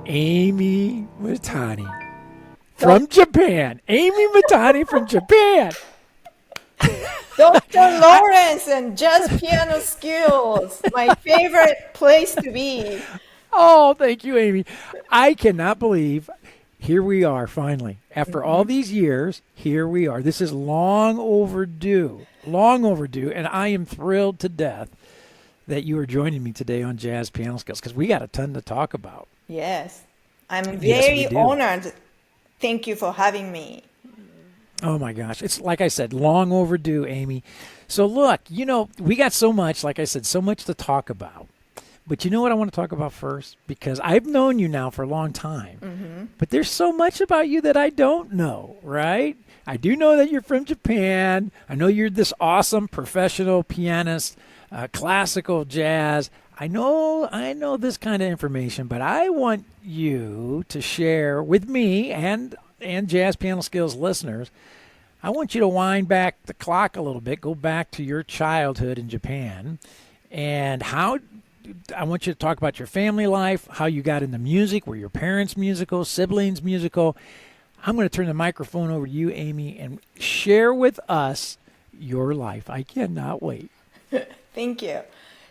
Amy Mitani from Japan. Amy Mitani from Japan. Dr. Lawrence and jazz piano skills, my favorite place to be. Oh, thank you, Amy. I cannot believe here we are finally. After all these years, here we are. This is long overdue, and I am thrilled to death that you are joining me today on Jazz Piano Skills because we got a ton to talk about. Yes, I'm Yes, we very do. honored. Thank you for having me. Oh my gosh. It's like I said, long overdue, Amy. So look, we got so much, like I said, so much to talk about. But you know what I want to talk about first? Because I've known you now for a long time. But there's so much about you that I don't know, right? I do know that you're from Japan. I know you're this awesome professional pianist, classical jazz. I know this kind of information, but I want you to share with me and Jazz Piano Skills listeners. I want you to wind back the clock a little bit, go back to your childhood in Japan, and I want you to talk about your family life, how you got into music, were your parents musical, siblings musical. I'm going to turn the microphone over to you, Amy, and share with us your life. I cannot wait. Thank you.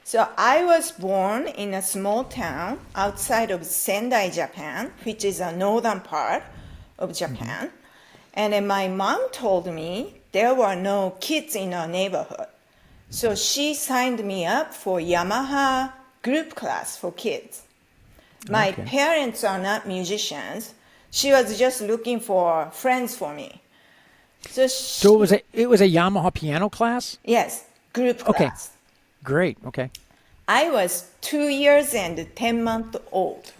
So I was born in a small town outside of Sendai, Japan, which is a northern part of Japan. And then my mom told me there were no kids in our neighborhood. So she signed me up for Yamaha group class for kids. My parents are not musicians. She was just looking for friends for me. So it was a Yamaha piano class? Yes, group class. Great. Okay. I was 2 years and 10 months old.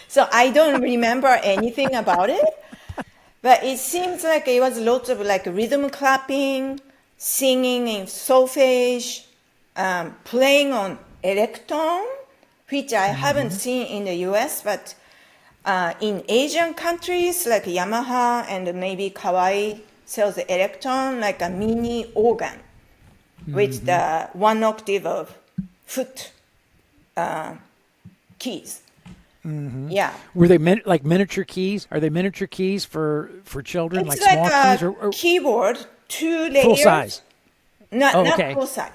So I don't remember anything about it. But it seems like it was lots of like rhythm clapping, singing in solfege, playing on electron, which I haven't seen in the US, but in Asian countries like Yamaha and maybe Kawai sells the electron like a mini organ with the 1 octave of foot keys. Yeah. Were they like miniature keys? Are they miniature keys for children, It's like like small keys a keyboard, 2 layers. full size? Not okay. full size.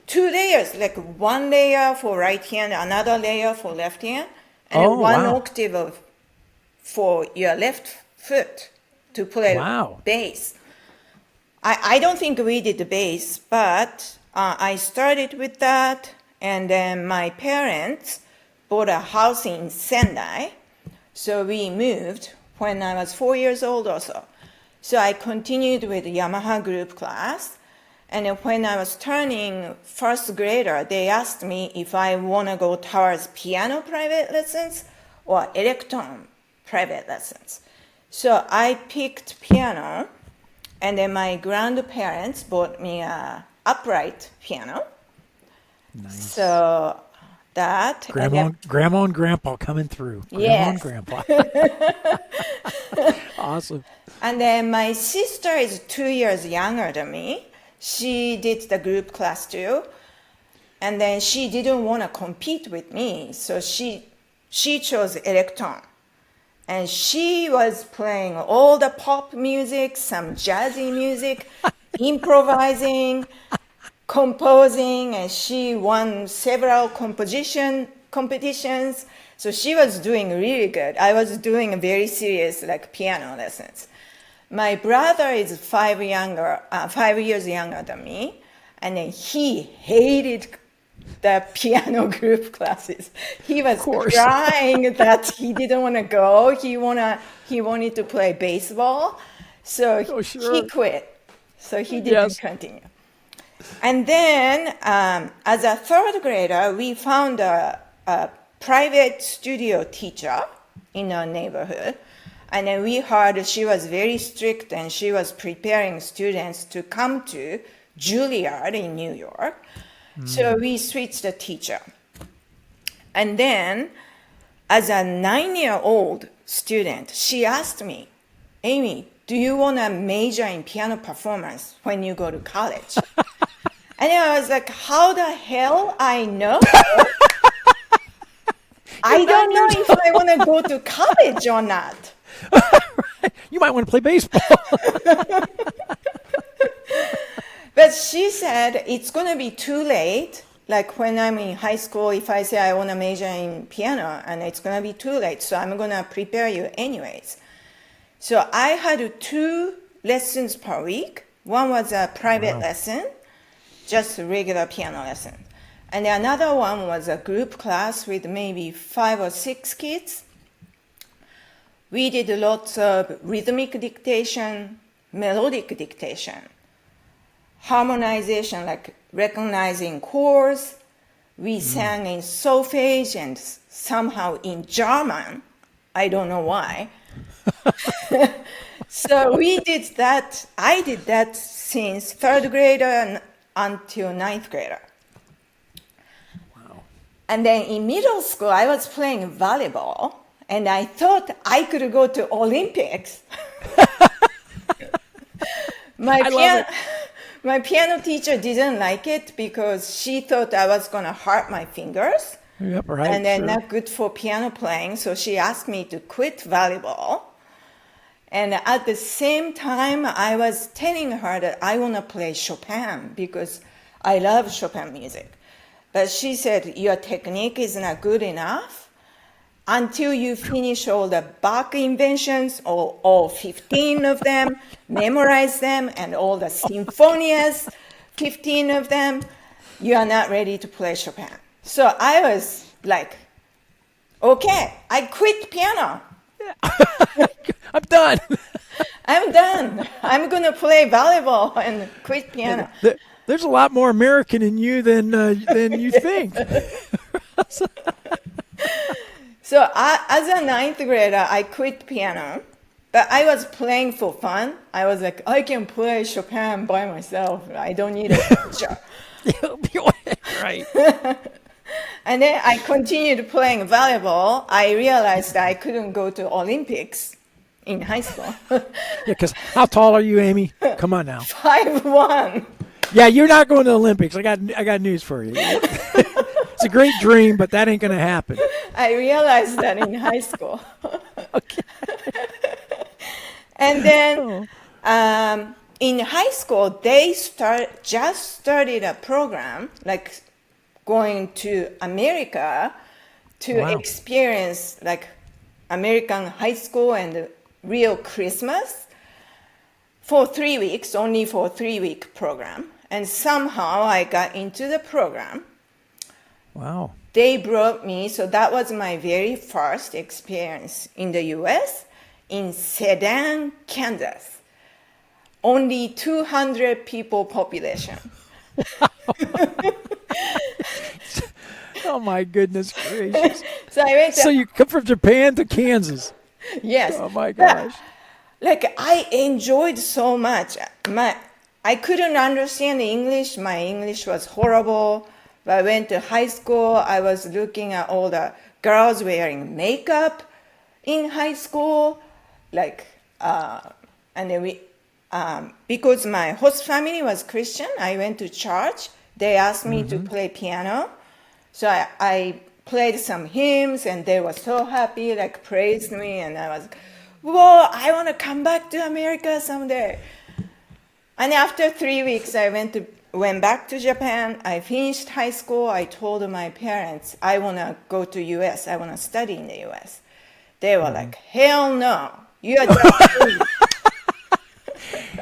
2 layers, like 1 layer for right hand, another layer for left hand, and then 1 octave for your left foot to play bass. I don't think we did the bass, but I started with that, and then my parents bought a house in Sendai, so we moved when I was 4 years old or so. So I continued with Yamaha group class, and then when I was turning first grader, they asked me if I want to go towards piano private lessons or electron private lessons. So I picked piano, and then my grandparents bought me a upright piano. Nice. So that grandma and grandpa coming through. Yes. Grandma and grandpa. Awesome. And then my sister is 2 years younger than me. She did the group class too. And then she didn't want to compete with me. So she chose electron. And she was playing all the pop music, some jazzy music, improvising, composing, and she won several competitions. So she was doing really good. I was doing very serious like piano lessons. My brother is 5 years younger than me, and then he hated the piano group classes. He was crying that he didn't want to go. He wanted to play baseball, so he quit. So he didn't continue. And then, as a third grader, we found a private studio teacher in our neighborhood. And then we heard she was very strict and she was preparing students to come to Juilliard in New York. So we switched the teacher. And then, as a 9-year-old student, she asked me, Amy, do you want to major in piano performance when you go to college? And I was like, how the hell I know? I You're don't 9 know years if I want to go to college or not. You might want to play baseball. But she said it's going to be too late. Like when I'm in high school, if I say I want to major in piano, and it's going to be too late, so I'm going to prepare you anyways. So I had 2 lessons per week. One was a private lesson, just a regular piano lesson. And another one was a group class with maybe 5 or 6 kids. We did lots of rhythmic dictation, melodic dictation, harmonization, like recognizing chords. We sang in solfege and somehow in German. I don't know why. So we did that. I did that since 3rd grader until 9th grader. Wow. And then in middle school, I was playing volleyball, and I thought I could go to Olympics. My piano teacher didn't like it because she thought I was going to hurt my fingers. Yep, right. And then sure. not good for piano playing. So she asked me to quit volleyball. And at the same time, I was telling her that I want to play Chopin because I love Chopin music. But she said, your technique is not good enough until you finish all the Bach inventions, or all 15 of them, memorize them, and all the symphonies, 15 of them, you are not ready to play Chopin. So I was like, okay, I quit piano. I'm done. I'm done. I'm going to play volleyball and quit piano. There's a lot more American in you than you think. So as a 9th grader, I quit piano, but I was playing for fun. I was like, I can play Chopin by myself. I don't need a teacher. Right. And then I continued playing volleyball. I realized I couldn't go to Olympics in high school. Yeah, because how tall are you, Amy? Come on now. 5'1". Yeah, you're not going to the Olympics. I got news for you. It's a great dream, but that ain't going to happen. I realized that in high school. Okay. And then in high school, they just started a program like going to America to experience like American high school and real Christmas for 3 weeks, only for a 3-week program. And somehow I got into the program. Wow. They brought me, so that was my very first experience in the US, in Sedan, Kansas. Only 200 people population. Oh my goodness gracious! So I went to, So you come from Japan to Kansas? yes. Oh my gosh! Like I enjoyed so much. I couldn't understand English. My English was horrible. But I went to high school. I was looking at all the girls wearing makeup in high school, like, and then because my host family was Christian, I went to church. They asked me to play piano. So I played some hymns, and they were so happy, like praised me, and I was, whoa, I want to come back to America someday. And after 3 weeks, I went back to Japan. I finished high school. I told my parents, I want to go to US. I want to study in the US. They were like, hell no. You are just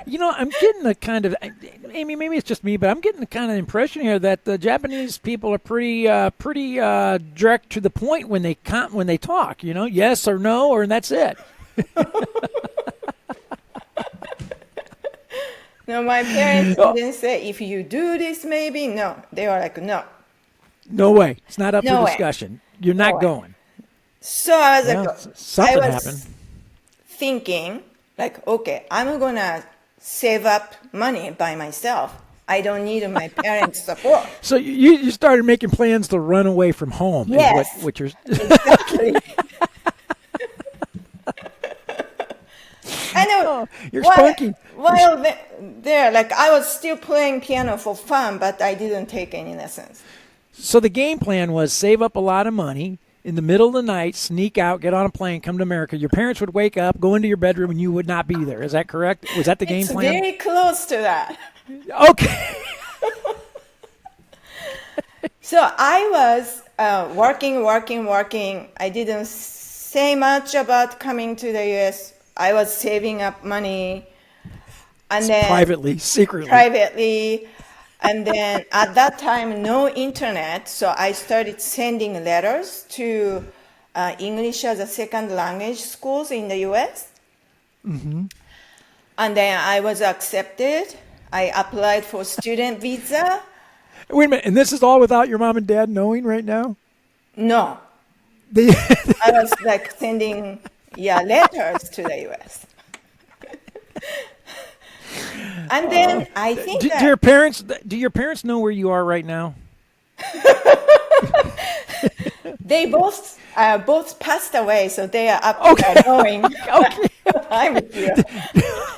You know, I'm getting a kind of, Amy, maybe it's just me, but I'm getting the kind of impression here that the Japanese people are pretty direct to the point when they talk. You know, yes or no, or and that's it. No, my parents didn't say, if you do this, maybe. No, they were like, no. No way. It's not up No for way. discussion. You're not way. going. So I was Well, like, something I was happened. thinking, like, okay, I'm going to save up money by myself. I don't need my parents' support. So you started making plans to run away from home. Yes. Is what you're. Exactly. I know. Oh, you're spunky. While there, like, I was still playing piano for fun, but I didn't take any lessons. So the game plan was save up a lot of money in the middle of the night, sneak out, get on a plane, come to America. Your parents would wake up, go into your bedroom, and you would not be there. Is that correct? Was that the game plan? It's very close to that. Okay. So I was working. I didn't say much about coming to the U.S. I was saving up money. And then privately. And then at that time, no internet. So I started sending letters to English as a second language schools in the U.S. And then I was accepted. I applied for student visa. Wait a minute. And this is all without your mom and dad knowing right now? No. I was like sending letters to the U.S. And then I think do your parents know where you are right now? They both passed away, so they are up there knowing I'm here.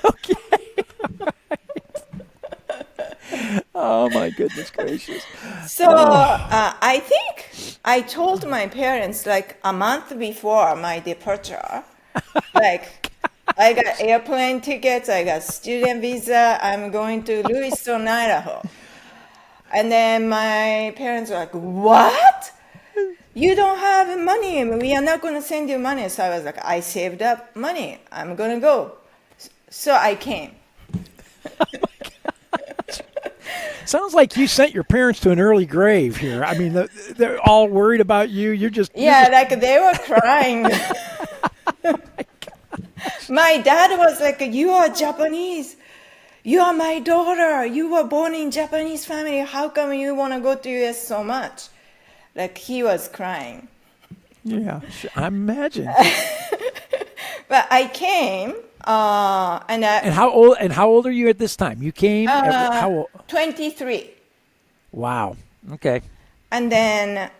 Okay. Oh my goodness gracious! So I think I told my parents like a month before my departure, like I got airplane tickets, I got student visa, I'm going to Lewiston, Idaho. And then my parents were like, what? You don't have money. We are not going to send you money. So I was like, I saved up money. I'm going to go. So I came. Sounds like you sent your parents to an early grave here. I mean, they're all worried about you. You're just like they were crying. My dad was like, you are Japanese. You are my daughter. You were born in Japanese family. How come you want to go to US so much? Like he was crying. Yeah, I imagine. But I came. And how old are you at this time? You came how old? 23. Wow. Okay. And then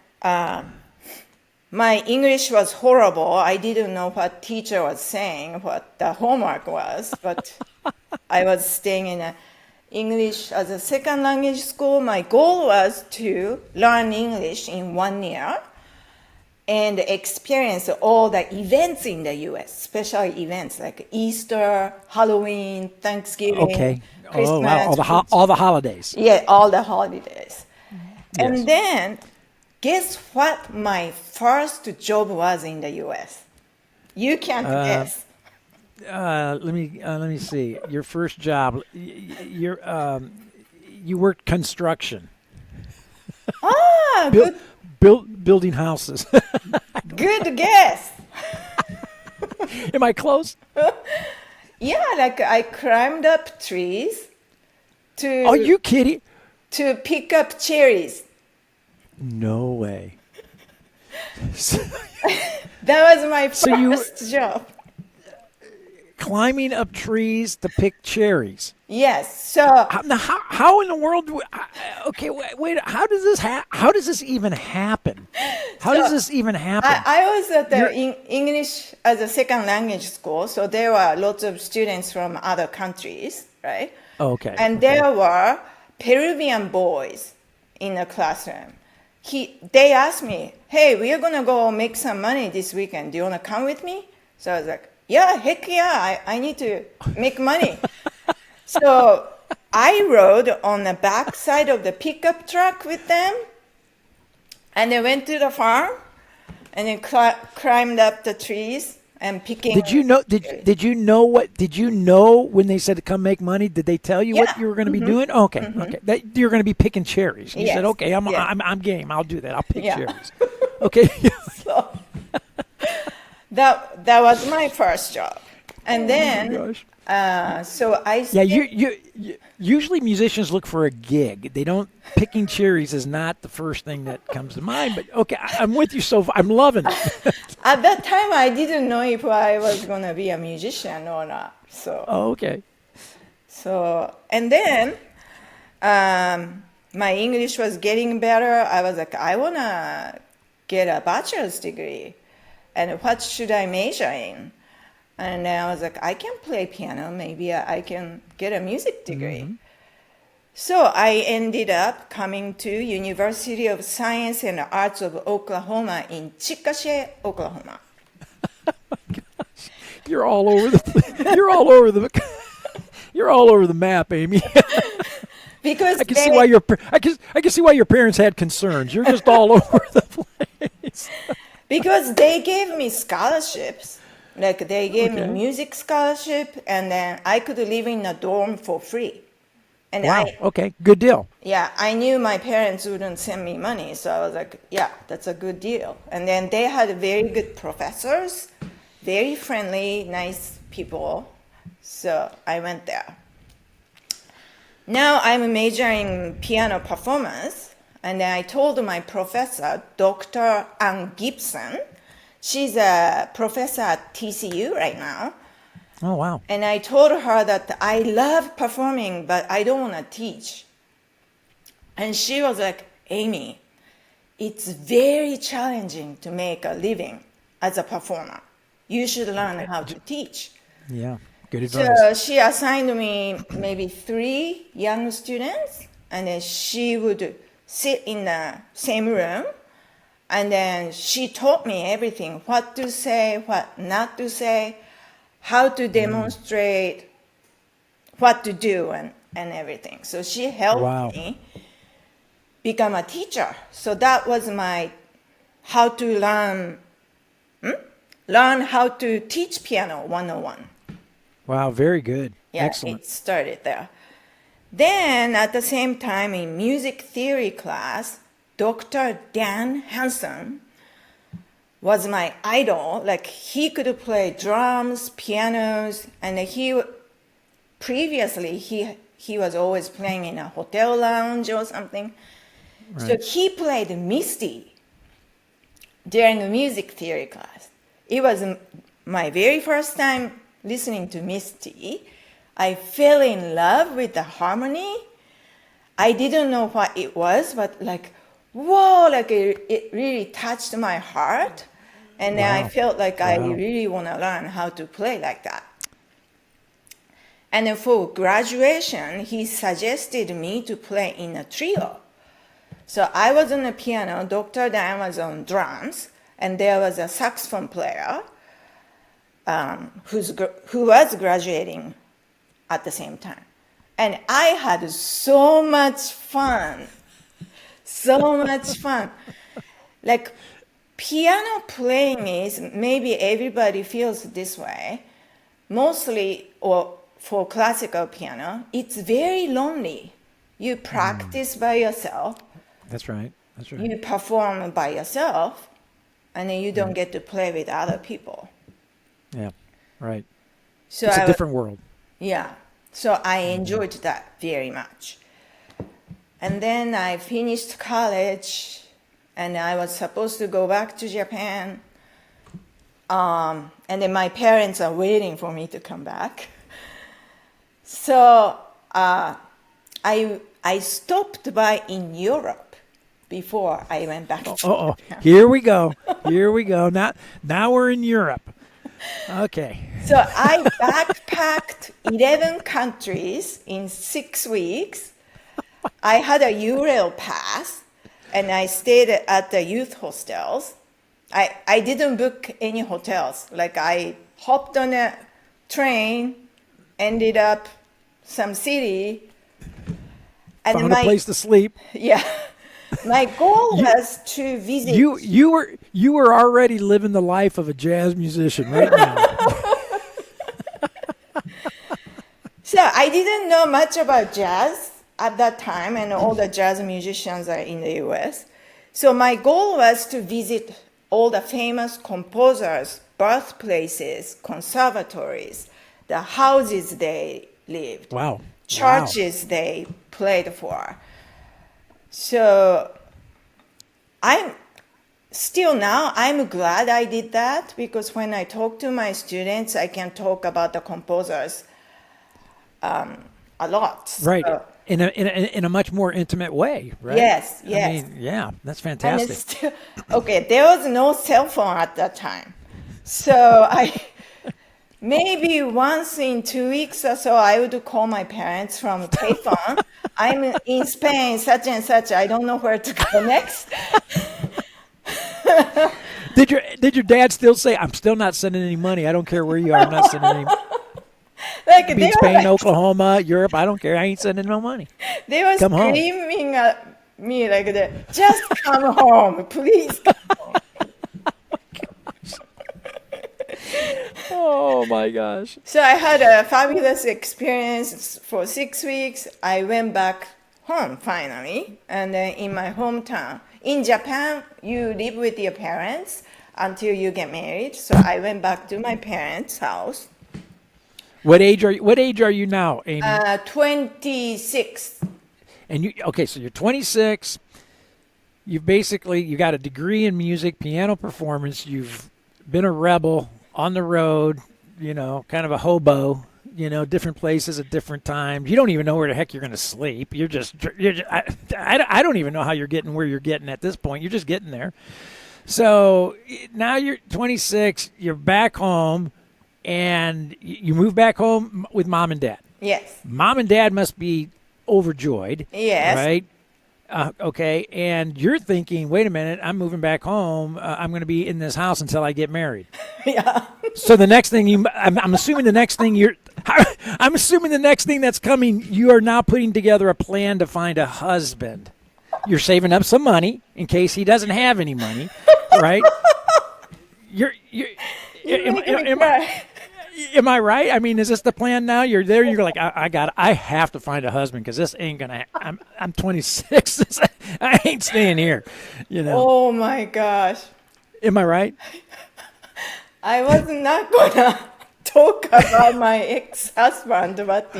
my English was horrible. I didn't know what teacher was saying, what the homework was, but I was staying in a English as a second language school. My goal was to learn English in 1 year and experience all the events in the U.S., special events like Easter, Halloween, Thanksgiving, Christmas. Oh, wow. All the holidays. Yeah, all the holidays. Yes. And then, guess what my first job was in the U.S.? You can't guess. Let me see. Your first job. You worked construction. Good. Building houses. Good guess. Am I close? Yeah, like I climbed up trees to. Are you kidding? To pick up cherries. No way. That was my first job. Climbing up trees to pick cherries. Yes. So now, how in the world? Okay, wait. How does this even happen? How does this even happen? I was at the English as a second language school, so there were lots of students from other countries, right? Okay. And there were Peruvian boys in the classroom. They asked me, "Hey, we are gonna go make some money this weekend. Do you wanna come with me?" So I was like, "Yeah, heck yeah! I need to make money." So I rode on the back side of the pickup truck with them, and they went to the farm, and then climbed up the trees and picking. Did you know? Did you know what? Did you know when they said to come make money? Did they tell you what you were going to be doing? Okay, okay. That you're going to be picking cherries. You said, "Okay, I'm game. I'll do that. I'll pick cherries." Okay. So that was my first job, and then. So I usually musicians look for a gig. They don't. Picking cherries is not the first thing that comes to mind. But okay, I'm with you. So I'm loving it. At that time, I didn't know if I was gonna be a musician or not. So okay. So and then my English was getting better. I was like, I wanna get a bachelor's degree, and what should I major in? And then I was like, I can play piano. Maybe I can get a music degree. Mm-hmm. So I ended up coming to University of Science and Arts of Oklahoma in Chickasha, Oklahoma. You're all over the. You're all over the. You're all over the map, Amy. Because I can see why I can see why your parents had concerns. You're just all over the place. because they gave me scholarships. Like they gave me Okay. music scholarship, and then I could live in a dorm for free. And Wow. Okay. Good deal. I knew my parents wouldn't send me money, so I was like, yeah, that's a good deal. And then they had very good professors, very friendly, nice people. So I went there. Now I'm majoring in piano performance, and then I told my professor, Dr. Ann Gipson, she's a professor at TCU right now, Oh wow. and I told her that I love performing, but I don't want to teach. And she was like, Amy, it's very challenging to make a living as a performer. You should learn how to teach. Yeah. Good advice. So she assigned me maybe 3 young students, and then she would sit in the same room, and then she taught me everything, what to say, what not to say, how to demonstrate, what to do, and everything. So she helped Wow. me become a teacher. So that was my how to learn how to teach piano 101. Wow. Very good. Yeah, Excellent. it started there. Then at the same time in music theory class, Dr. Dan Hansen was my idol. Like he could play drums, pianos, and previously he was always playing in a hotel lounge or something. So Right. he played Misty during the music theory class. It was my very first time listening to Misty. I fell in love with the harmony. I didn't know what it was, but like, whoa, like it really touched my heart. And then I Wow. felt like I Wow. really want to learn how to play like that. And then for graduation, he suggested me to play in a trio. So I was on the piano, Dr. Dan was on drums, and there was a saxophone player who was graduating at the same time. And I had so much fun. So much fun. Like piano playing is, maybe everybody feels this way, mostly or for classical piano, it's very lonely. You practice by yourself, That's right. That's right. you perform by yourself, and then you don't get to play with other people. Yeah. Right. So It's a I, different world. yeah, so I enjoyed that very much. And then I finished college, and I was supposed to go back to Japan. And then my parents are waiting for me to come back. So I stopped by in Europe before I went back to Oh, Japan. here we go. Here we go. Now we're in Europe. Okay. So I backpacked 11 countries in 6 weeks. I had a Eurail pass, and I stayed at the youth hostels. I didn't book any hotels. Like I hopped on a train, ended up some city, and Found a place to sleep. yeah, my goal was to visit. You were already living the life of a jazz musician right now. So I didn't know much about jazz at that time, and all the jazz musicians are in the US. So my goal was to visit all the famous composers' birthplaces, conservatories, the houses they lived, Wow. churches they played for. So I'm glad I did that, because when I talk to my students, I can talk about the composers a lot. Right. So- In a much more intimate way, right? Yes, I yes. mean, yeah, that's And fantastic. it's still, okay, there was no cell phone at that time. So maybe once in 2 weeks or so, I would call my parents from payphone. I'm in Spain, such and such. I don't know where to go next. Did your dad still say, "I'm still not sending any money. I don't care where you are. I'm not sending any." Like Be they in were Spain, like, Oklahoma, Europe. I don't care. I ain't sending no money. they were Come home. screaming at me like that. Just come home, please. Come home. Oh my gosh. So I had a fabulous experience for 6 weeks. I went back home finally, and then in my hometown. In Japan, you live with your parents until you get married. So I went back to my parents' house. What age are you? What age are you now, Amy? 26. And you okay? So you're 26. You got a degree in music, piano performance. You've been a rebel on the road. Kind of a hobo. Different places at different times. You don't even know where the heck you're going to sleep. I don't even know how you're getting where you're getting at this point. You're just getting there. So now you're 26. You're back home, and you move back home with mom and dad. Yes. Mom and dad must be overjoyed. Yes. Right? Okay. And you're thinking, wait a minute, I'm moving back home. I'm going to be in this house until I get married. Yeah. So the next thing I'm assuming the next thing I'm assuming the next thing that's coming, you are now putting together a plan to find a husband. You're saving up some money in case he doesn't have any money, right? Am I right? I mean, is this the plan now? You're there. You're like, I have to find a husband because this ain't gonna. I'm 26. I ain't staying here. Oh my gosh. Am I right? I was not gonna talk about my ex-husband, but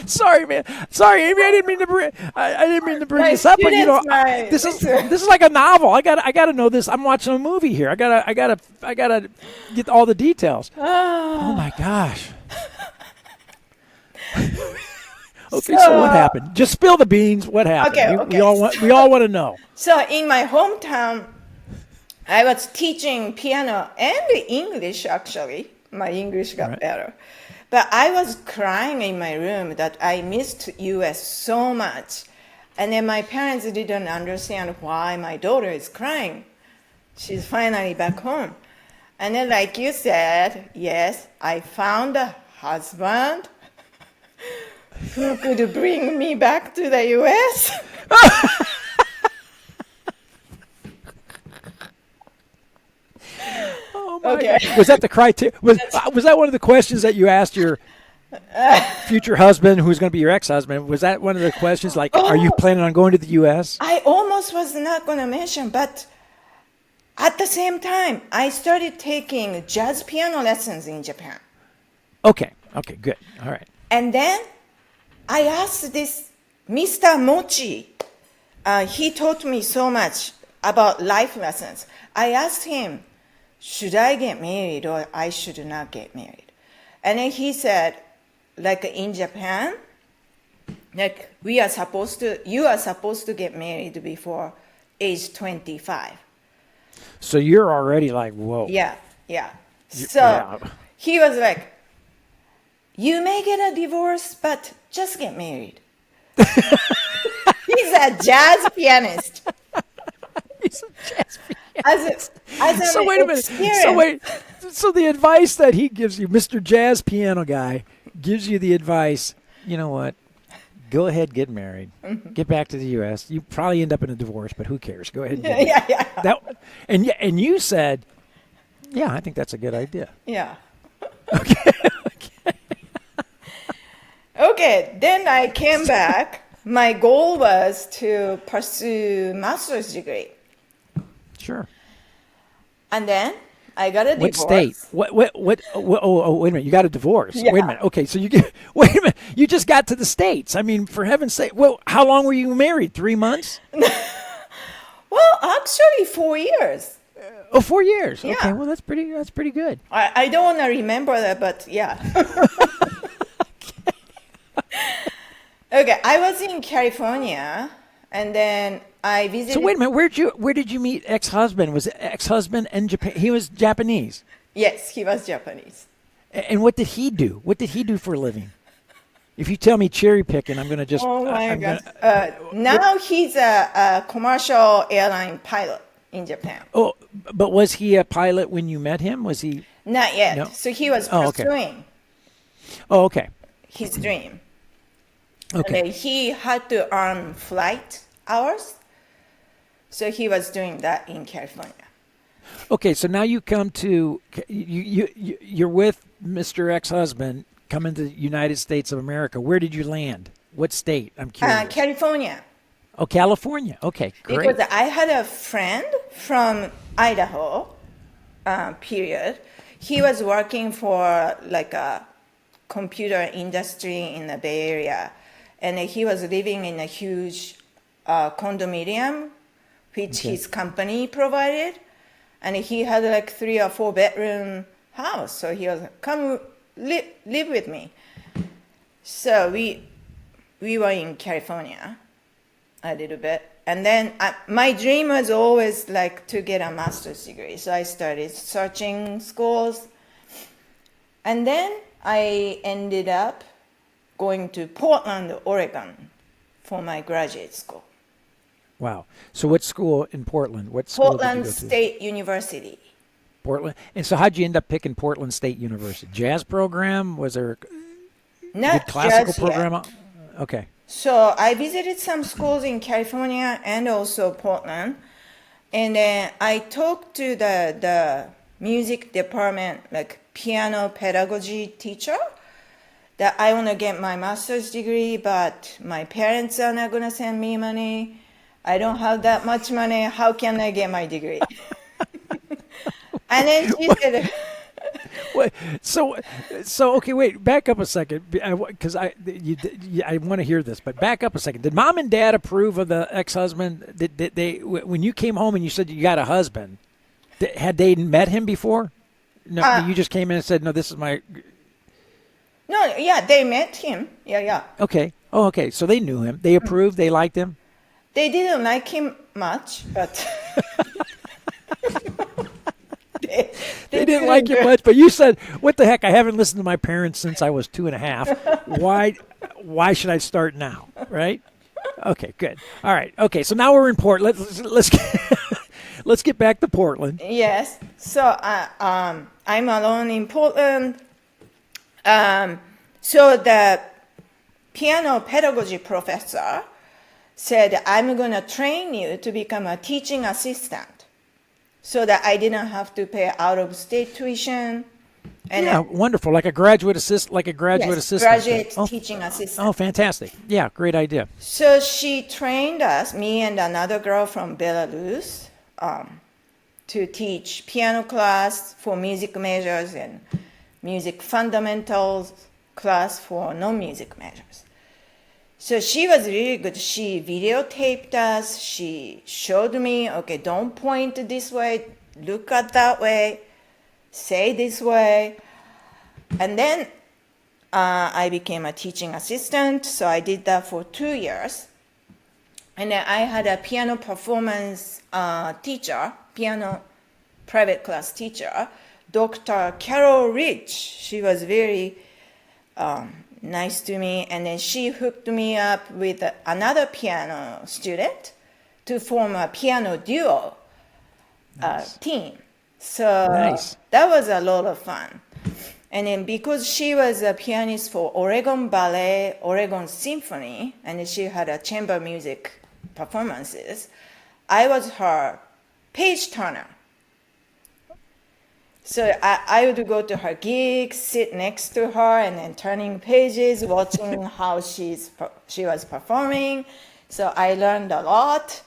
Sorry, man. Sorry, Amy. I didn't mean to bring My this up. But students might this is like a novel. I gotta know this. I'm watching a movie here. I gotta get all the details. Oh my gosh. Okay, so what happened? Just spill the beans. What happened? Okay. We all want to know. So in my hometown, I was teaching piano and English, actually. My English got better. But I was crying in my room that I missed US so much. And then my parents didn't understand why my daughter is crying. She's finally back home. And then like you said, yes, I found a husband who could bring me back to the US. Oh my God. Was that the criteria? Was that one of the questions that you asked your future husband, who's going to be your ex-husband? Was that one of the questions? Like, are you planning on going to the U.S.? I almost was not going to mention, but at the same time, I started taking jazz piano lessons in Japan. Okay, good. All right. And then I asked this Mr. Mochi. He taught me so much about life lessons. I asked him, should I get married or I should not get married? And then he said, like in Japan, like you are supposed to get married before age 25. So you're already like, whoa. Yeah. So he was like, you may get a divorce, but just get married. He's a jazz pianist. He's a jazz pianist. So wait a minute. So the advice that he gives you, Mr. Jazz Piano Guy, gives you the advice, you know what? Go ahead, get married. Mm-hmm. Get back to the U.S. You probably end up in a divorce, but who cares? Go ahead and get married. Yeah. And you said, yeah, I think that's a good idea. Yeah. Okay. Then I came back. My goal was to pursue master's degree. Sure. And then I got a divorce. What state? What? Oh, wait a minute. You got a divorce. Yeah. Wait a minute. Okay, so wait a minute. You just got to the States. I mean, for heaven's sake. Well, how long were you married? 3 months? Well, actually 4 years. 4 years. Yeah. Okay, well, that's pretty good. I don't want to remember that, but yeah. Okay, I was in California, and then I visited. So wait a minute, where did you meet ex-husband? Was it ex-husband in Japan? He was Japanese. Yes, he was Japanese. And what did he do? What did he do for a living? If you tell me cherry picking, I'm going to just. Oh my I'm gosh. gonna, Now he's a commercial airline pilot in Japan. oh, but was he a pilot when you met him? Was he? Not yet. No. So he was Oh, okay. pursuing Oh, okay. his dream. Okay. And he had to earn flight hours. So he was doing that in California. Okay. So now you come to you're with Mr. Ex-husband coming to the United States of America. Where did you land? What state? I'm curious. California. Oh, California. Okay, great. Because I had a friend from Idaho, period. He was working for like a computer industry in the Bay Area. And he was living in a huge condominium, which his company provided. And he had like 3 or 4 bedroom house. So he was come live with me. So we were in California a little bit. And then my dream was always like to get a master's degree. So I started searching schools. And then I ended up going to Portland, Oregon for my graduate school. Wow. So what school in Portland? What school Portland did you go to? State University. Portland. And so how'd you end up picking Portland State University? Jazz program? Was there a Not good classical just yet. program? Okay. So I visited some schools in California and also Portland. And then I talked to the music department, like piano pedagogy teacher, that I want to get my master's degree, but my parents are not going to send me money. I don't have that much money. How can I get my degree? And then she said, Wait, so okay, wait, back up a second, because I want to hear this, but back up a second. Did mom and dad approve of the ex-husband? Did they, when you came home and you said you got a husband, had they met him before? No, you just came in and said, no, this is my. no, yeah, they met him. Yeah. Okay. Oh, okay. So they knew him. They approved. They liked him. They didn't like him much, but They didn't like him much, but you said, "What the heck? I haven't listened to my parents since I was 2.5. Why should I start now?" Right? Okay, good. All right. Okay, so now we're in Portland. Let's get back to Portland. Yes. So I'm alone in Portland. So the piano pedagogy professor said, I'm going to train you to become a teaching assistant so that I didn't have to pay out-of-state tuition. And Yeah, wonderful. Like a graduate assistant. graduate teaching assistant. Oh, fantastic. Yeah, great idea. So she trained us, me and another girl from Belarus, to teach piano class for music majors and music fundamentals class for non-music majors. So she was really good. She videotaped us. She showed me, okay, don't point this way, look at that way, say this way. And then I became a teaching assistant. So I did that for 2 years. And then I had a piano performance teacher, piano private class teacher, Dr. Carol Rich. She was very nice to me. And then she hooked me up with another piano student to form a piano duo team. So Nice. that was a lot of fun. And then because she was a pianist for Oregon Ballet, Oregon Symphony, and she had a chamber music performances, I was her page turner. So I would go to her gigs, sit next to her, and then turning pages, watching how she was performing. So I learned a lot.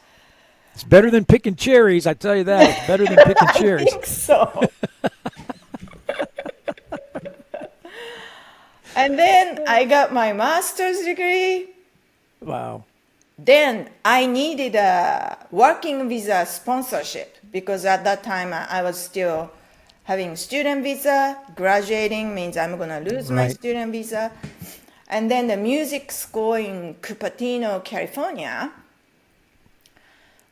It's better than picking cherries, I tell you that. It's better than picking I cherries. think so. And then I got my master's degree. Wow. Then I needed a working visa sponsorship because at that time I was still having student visa. Graduating means I'm going to lose my Right. student visa. And then the music school in Cupertino, California,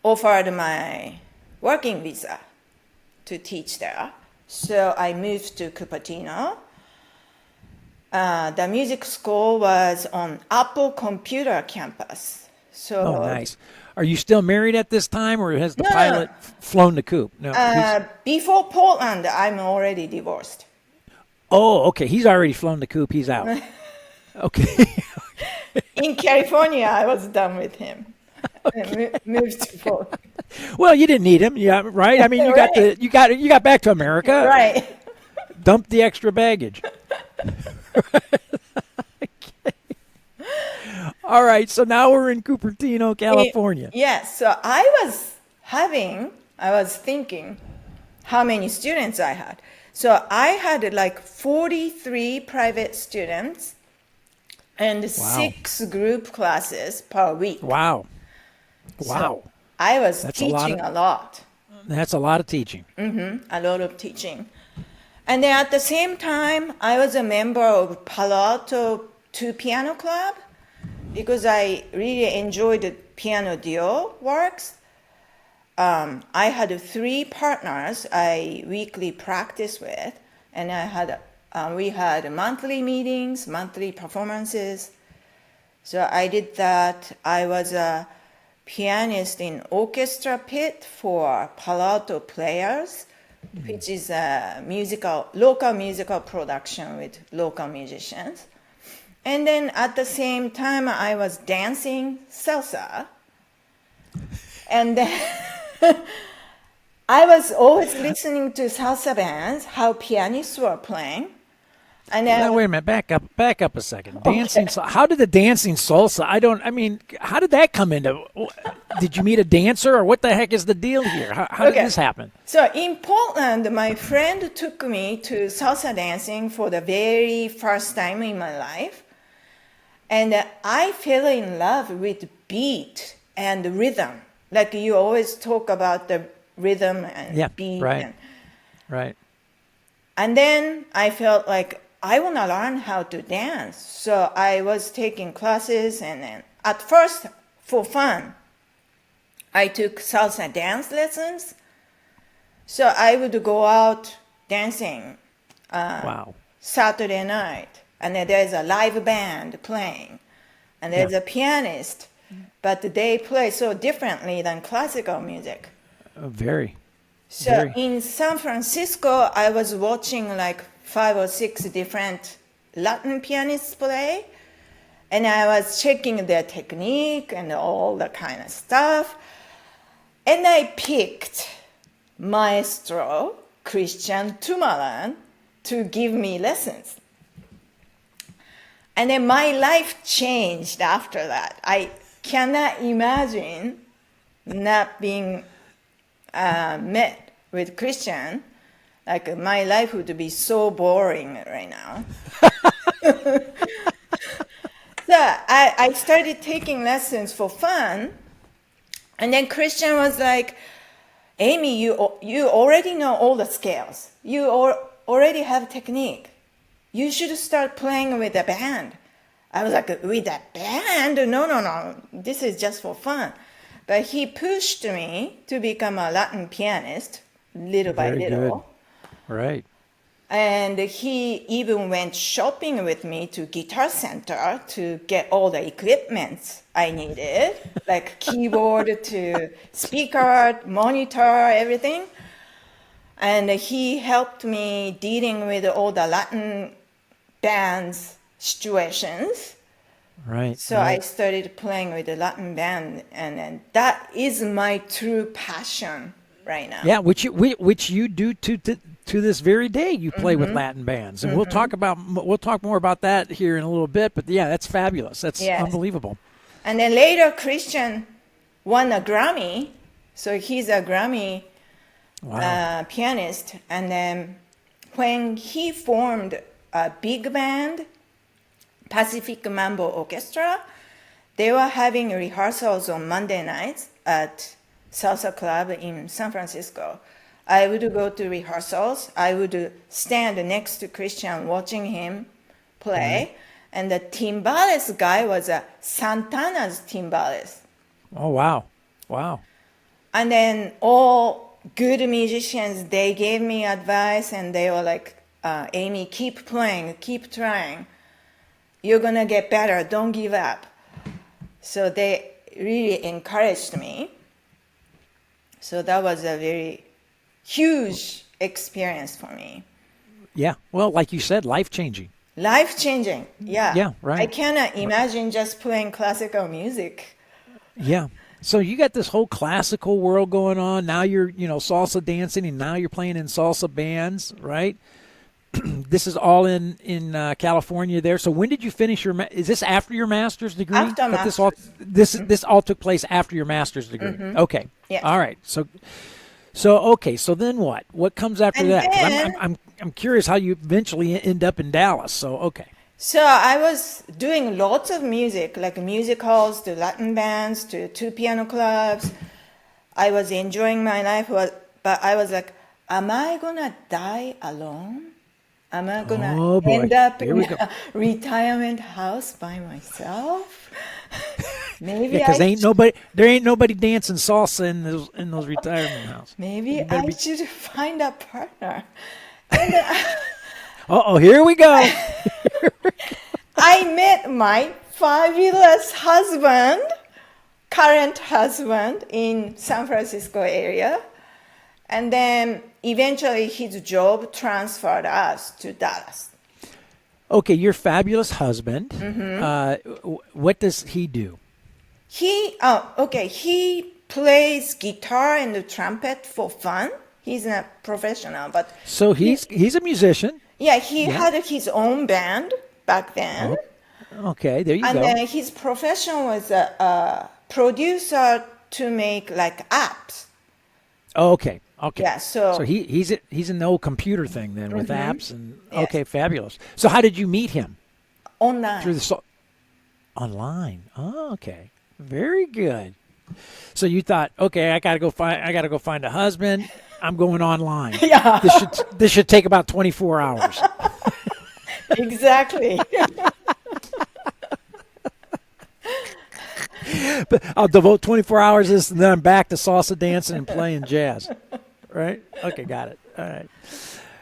offered my working visa to teach there. So I moved to Cupertino. The music school was on Apple Computer campus. So nice. Are you still married at this time, or has the No. pilot flown the coop? No. Before Portland, I'm already divorced. Okay. He's already flown the coop. He's out. Okay. In California, I was done with him. And moved to Portland. Well, you didn't need him, yeah, right? I mean, Right. you got back to America. Right. Dumped the extra baggage. All right, so now we're in Cupertino, California. Yes. So I was thinking how many students I had. So I had like 43 private students and 6 group classes per week. Wow. So I was That's teaching a lot. That's a lot of teaching. A lot of teaching. And then at the same time, I was a member of Palo Alto Two-piano Club because I really enjoyed the piano duo works. I had 3 partners I weekly practice with, and we had monthly meetings, monthly performances. So I did that. I was a pianist in orchestra pit for Palo Alto Players, which is a local musical production with local musicians. And then at the same time, I was dancing salsa. And then I was always listening to salsa bands, how pianists were playing. And then, Now, wait a minute. Back up a second. Dancing. How did the dancing salsa? How did that come into? Did you meet a dancer, or what the heck is the deal here? How did this happen? So in Portland, my friend took me to salsa dancing for the very first time in my life. And I fell in love with beat and rhythm. Like you always talk about the rhythm and beat. Right. Right. And then I felt like I want to learn how to dance. So I was taking classes, and then at first, for fun, I took salsa dance lessons. So I would go out dancing Wow. Saturday night, and then there's a live band playing, and there's a pianist, but they play so differently than classical music. Very. So in San Francisco, I was watching like 5 or 6 different Latin pianists play, and I was checking their technique and all the kind of stuff. And I picked Maestro Christian Tumalan to give me lessons. And then my life changed after that. I cannot imagine not being met with Christian. Like my life would be so boring right now. So I started taking lessons for fun, and then Christian was like, "Amy, you already know all the scales. You already have technique. You should start playing with a band." I was like, "With a band? No. This is just for fun." But he pushed me to become a Latin pianist, little by Very little. good. Right. And he even went shopping with me to Guitar Center to get all the equipment I needed, like keyboard to speaker, monitor, everything. And he helped me dealing with all the Latin bands situations. Right. So I started playing with the Latin band, and that is my true passion right now. Yeah, which you do to this very day. You play with Latin bands, and we'll talk more about that here in a little bit. But yeah, that's fabulous. That's unbelievable. And then later, Christian won a Grammy, so he's a Grammy pianist. And then when he formed a big band, Pacific Mambo Orchestra, they were having rehearsals on Monday nights at Salsa Club in San Francisco. I would go to rehearsals. I would stand next to Christian watching him play. And the timbales guy was a Santana's timbales. Oh, wow. Wow. And then all good musicians, they gave me advice, and they were like, Amy, keep playing, keep trying. You're going to get better. Don't give up. So they really encouraged me. So that was a very huge experience for me. Yeah. Well, like you said, life-changing. Life-changing. Yeah. Yeah, right. I cannot imagine just playing classical music. Yeah. So you got this whole classical world going on. Now you're, salsa dancing, and now you're playing in salsa bands, right? This is all in California there. So when did you finish your? Is this after your master's degree? After master's. This all took place after your master's degree. Mm-hmm. Okay. Yes. All right. So okay. So then what? What comes after And that? 'Cause then- I'm curious how you eventually end up in Dallas. So okay. So I was doing lots of music, like music halls, to Latin bands, to two-piano clubs. I was enjoying my life, but I was like, am I going to die alone? Am I going to end up in a retirement house by myself? Maybe because there ain't nobody dancing salsa in those retirement houses. Maybe I should find a partner. Here we go. I met my fabulous husband, current husband, in San Francisco area. And then eventually his job transferred us to Dallas. Okay, your fabulous husband. What does he do? He plays guitar and the trumpet for fun. He's not professional, but So he's a musician. yeah, he had his own band back then. Okay, there you And go. then his profession was a producer to make like apps. Okay. Yeah, so he's in the old computer thing then with apps and Yes. okay, fabulous. So how did you meet him? online. Through online. Oh, okay. Very good. So you thought, okay, I gotta go find a husband. I'm going online. Yeah. This should take about 24 hours. Exactly. But I'll devote 24 hours to this, and then I'm back to salsa dancing and playing jazz. Right? Okay, got it.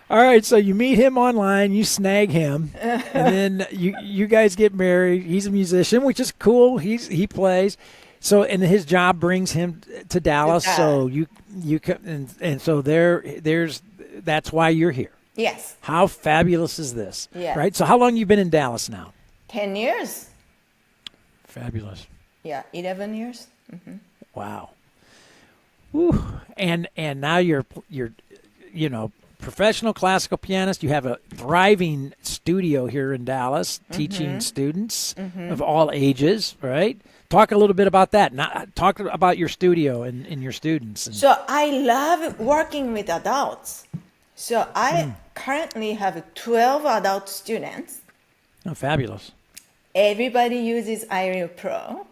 All right. So you meet him online, you snag him, and then you guys get married. He's a musician, which is cool. He plays. So and his job brings him to Dallas. So you and so that's why you're here. Yes. How fabulous is this? Yeah. Right. So how long you been in Dallas now? 10 years. Fabulous. Yeah, 11 years. Wow. Woo. And now you're professional classical pianist. You have a thriving studio here in Dallas, teaching students of all ages. Right. Talk a little bit about that. Now, talk about your studio and your students. So I love working with adults. So I currently have 12 adult students. Oh, fabulous. Everybody uses iReal Pro.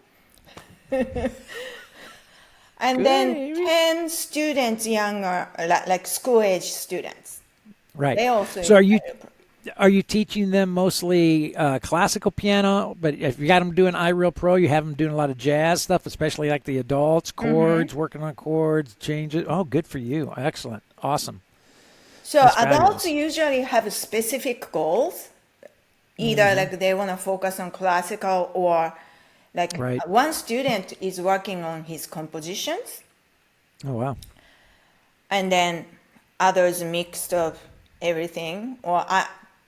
And then 10 students younger, like school-age students. Right. They also So use iReal Pro. are you teaching them mostly classical piano? But if you got them doing iReal Pro, you have them doing a lot of jazz stuff, especially like the adults, chords, working on chords, changes. Oh, good for you. Excellent. Awesome. So That's adults fabulous. usually have specific goals. Either like they want to focus on classical or like Right. one student is working on his compositions Oh, wow. and then others mixed of everything. Or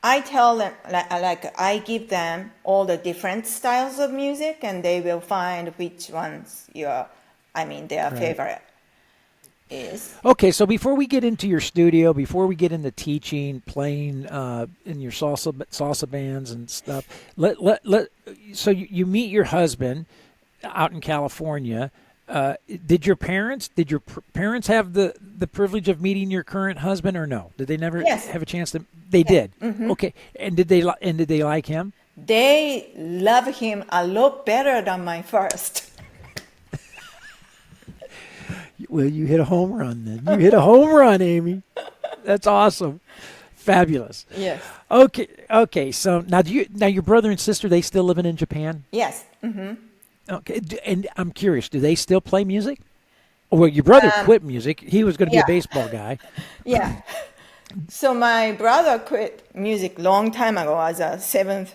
I tell them, like I give them all the different styles of music and they will find which ones their favorite is. Okay, so before we get into your studio, before we get into teaching, playing in your salsa bands and stuff, so you meet your husband out in California. Did your parents have the privilege of meeting your current husband or no? Did they never Yes. have a chance to? They did. Okay, and did they like him? They love him a lot better than my first. Well, you hit a home run then. You hit a home run, Amy. That's awesome. Fabulous. Yes. Okay. So now your brother and sister, they still living in Japan? Yes. Okay. And I'm curious, do they still play music? Well, your brother quit music. He was going to be a yeah. baseball guy. Yeah. So my brother quit music long time ago as a seven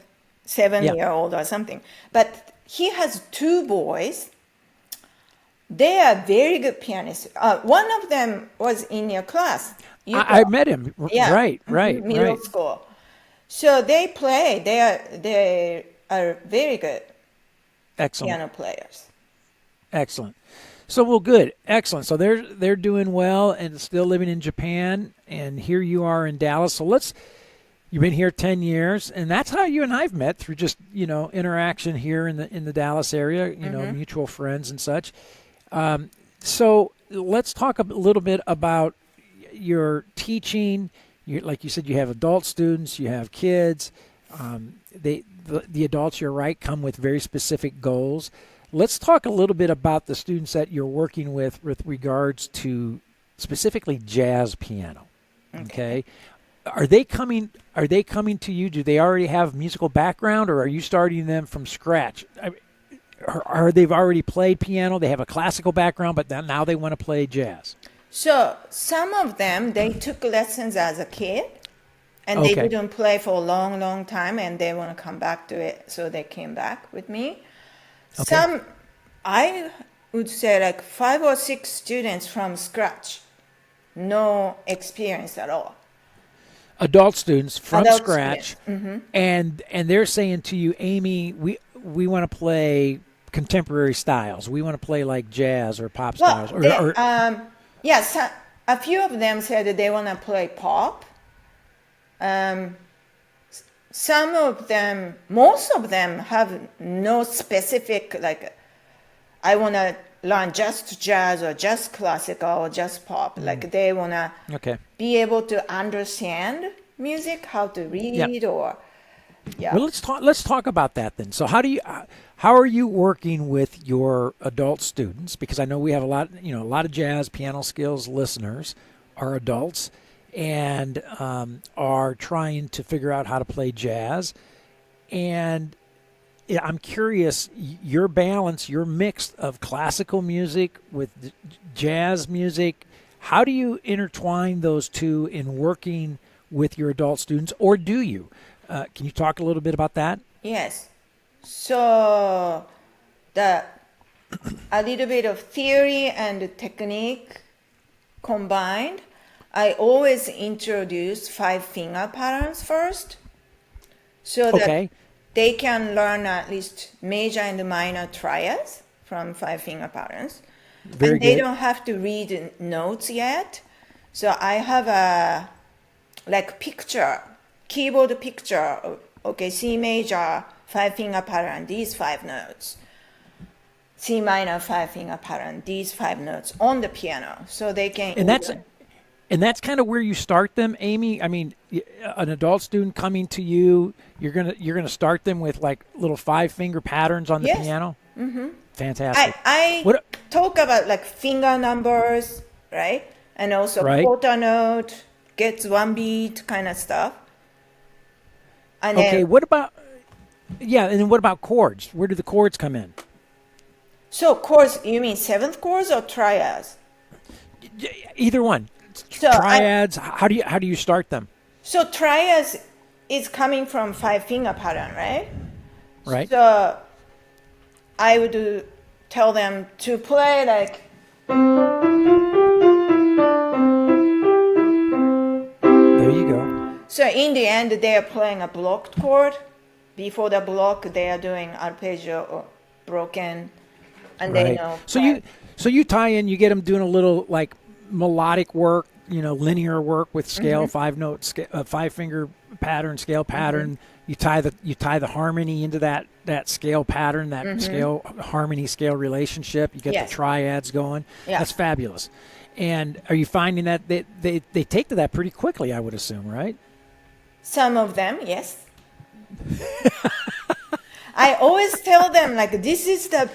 Yeah. year old or something. But he has two boys. They are very good pianists. One of them was in your class. I met him. Yeah, Right, right, middle right. school. So they play. They are very good Excellent. piano players. Excellent. So well, good, excellent. So they're doing well and still living in Japan, and here you are in Dallas. So you've been here 10 years, and that's how you and I've met through just interaction here in the Dallas area. Mutual friends and such. So let's talk a little bit about your teaching. Like you said, you have adult students, you have kids. The adults, you're right, come with very specific goals. Let's talk a little bit about the students that you're working with regards to specifically jazz piano. Okay. Are they coming to you? Do they already have musical background, or are you starting them from scratch? Are they've already played piano? They have a classical background, but now they want to play jazz. So some of them, they took lessons as a kid, and they Okay. didn't play for a long, long time, and they want to come back to it, so they came back with me. Okay. Some, I would say like 5 or 6 students from scratch, no experience at all. Adult students from Adult scratch, students. and they're saying to you, Amy, we want to play contemporary styles. We want to play like jazz or pop Well, styles. yes, a few of them said that they want to play pop. Some of them, most of them have no specific, like, I want to learn just jazz or just classical or just pop. Like, they want to Okay. be able to understand music, how to read, or, yeah. Well, let's talk about that then. So how are you working with your adult students? Because I know we have a lot of jazz piano skills listeners are adults and are trying to figure out how to play jazz. And I'm curious, your balance, your mix of classical music with jazz music, how do you intertwine those two in working with your adult students, or do you? Can you talk a little bit about that? Yes. So a little bit of theory and technique combined. I always introduce 5-finger patterns first, so that Okay. they can learn at least major and minor triads from 5-finger patterns. Very And they good. don't have to read notes yet. So I have a keyboard picture. Okay, C major, 5-finger pattern, these 5 notes. C minor, 5-finger pattern, these 5 notes on the piano, so they can. And that's kind of where you start them, Amy. I mean, an adult student coming to you, you're gonna start them with like little 5-finger patterns on the Yes. piano. Mm-hmm. Fantastic. I What? talk about like finger numbers, right? And also Right. quarter note, gets 1 beat kind of stuff. And Okay. then, What about? Yeah, and then what about chords? Where do the chords come in? so chords, you mean 7th chords or triads? Either one. So Triads. How do you start them? So triads is coming from 5-finger pattern, right? Right. So I would tell them to play like. There you go. So in the end, they are playing a blocked chord. Before the block, they are doing arpeggio or broken, and they Right. know. So you tie in. You get them doing a little like melodic work, linear work with scale, 5-note, 5-finger pattern, scale pattern. You tie the harmony into that scale pattern, that scale harmony scale relationship. You get Yes. the triads going. Yeah. That's fabulous. And are you finding that they take to that pretty quickly? I would assume, right? Some of them, yes. I always tell them like this is the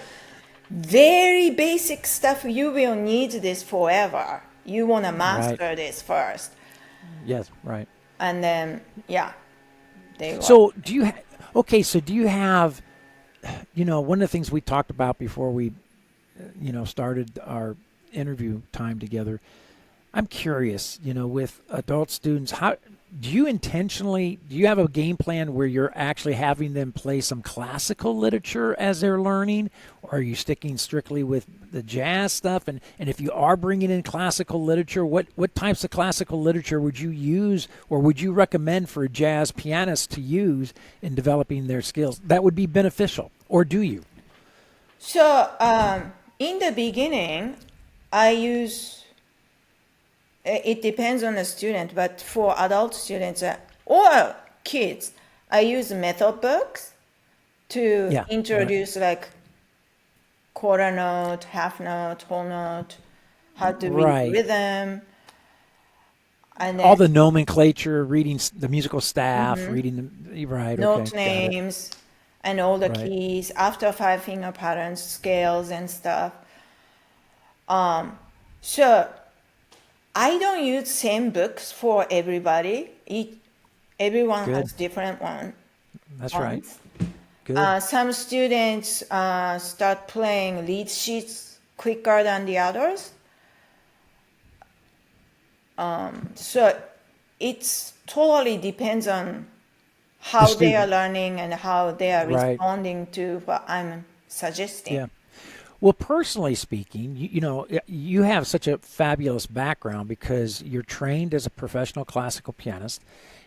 very basic stuff. You will need this forever. You want to master this first, Yes. Right. and then they will. So do you? So do you have? One of the things we talked about before we, started our interview time together. I'm curious, with adult students, how do you have a game plan where you're actually having them play some classical literature as they're learning, or are you sticking strictly with the jazz stuff? And if you are bringing in classical literature, what types of classical literature would you use, or would you recommend for a jazz pianist to use in developing their skills that would be beneficial, or do you? So in the beginning, I use, it depends on the student, but for adult students or kids, I use method books to introduce like quarter note, half note, whole note, how to read rhythm. And then all the nomenclature, reading the musical staff, reading the note names, and all the keys, after 5-finger patterns, scales and stuff. So I don't use same books for everybody. Everyone has different one. That's right. Good. Some students start playing lead sheets quicker than the others. So it's totally depends on how they are learning and how they are responding to what I'm suggesting. Yeah. Well, personally speaking, you have such a fabulous background because you're trained as a professional classical pianist.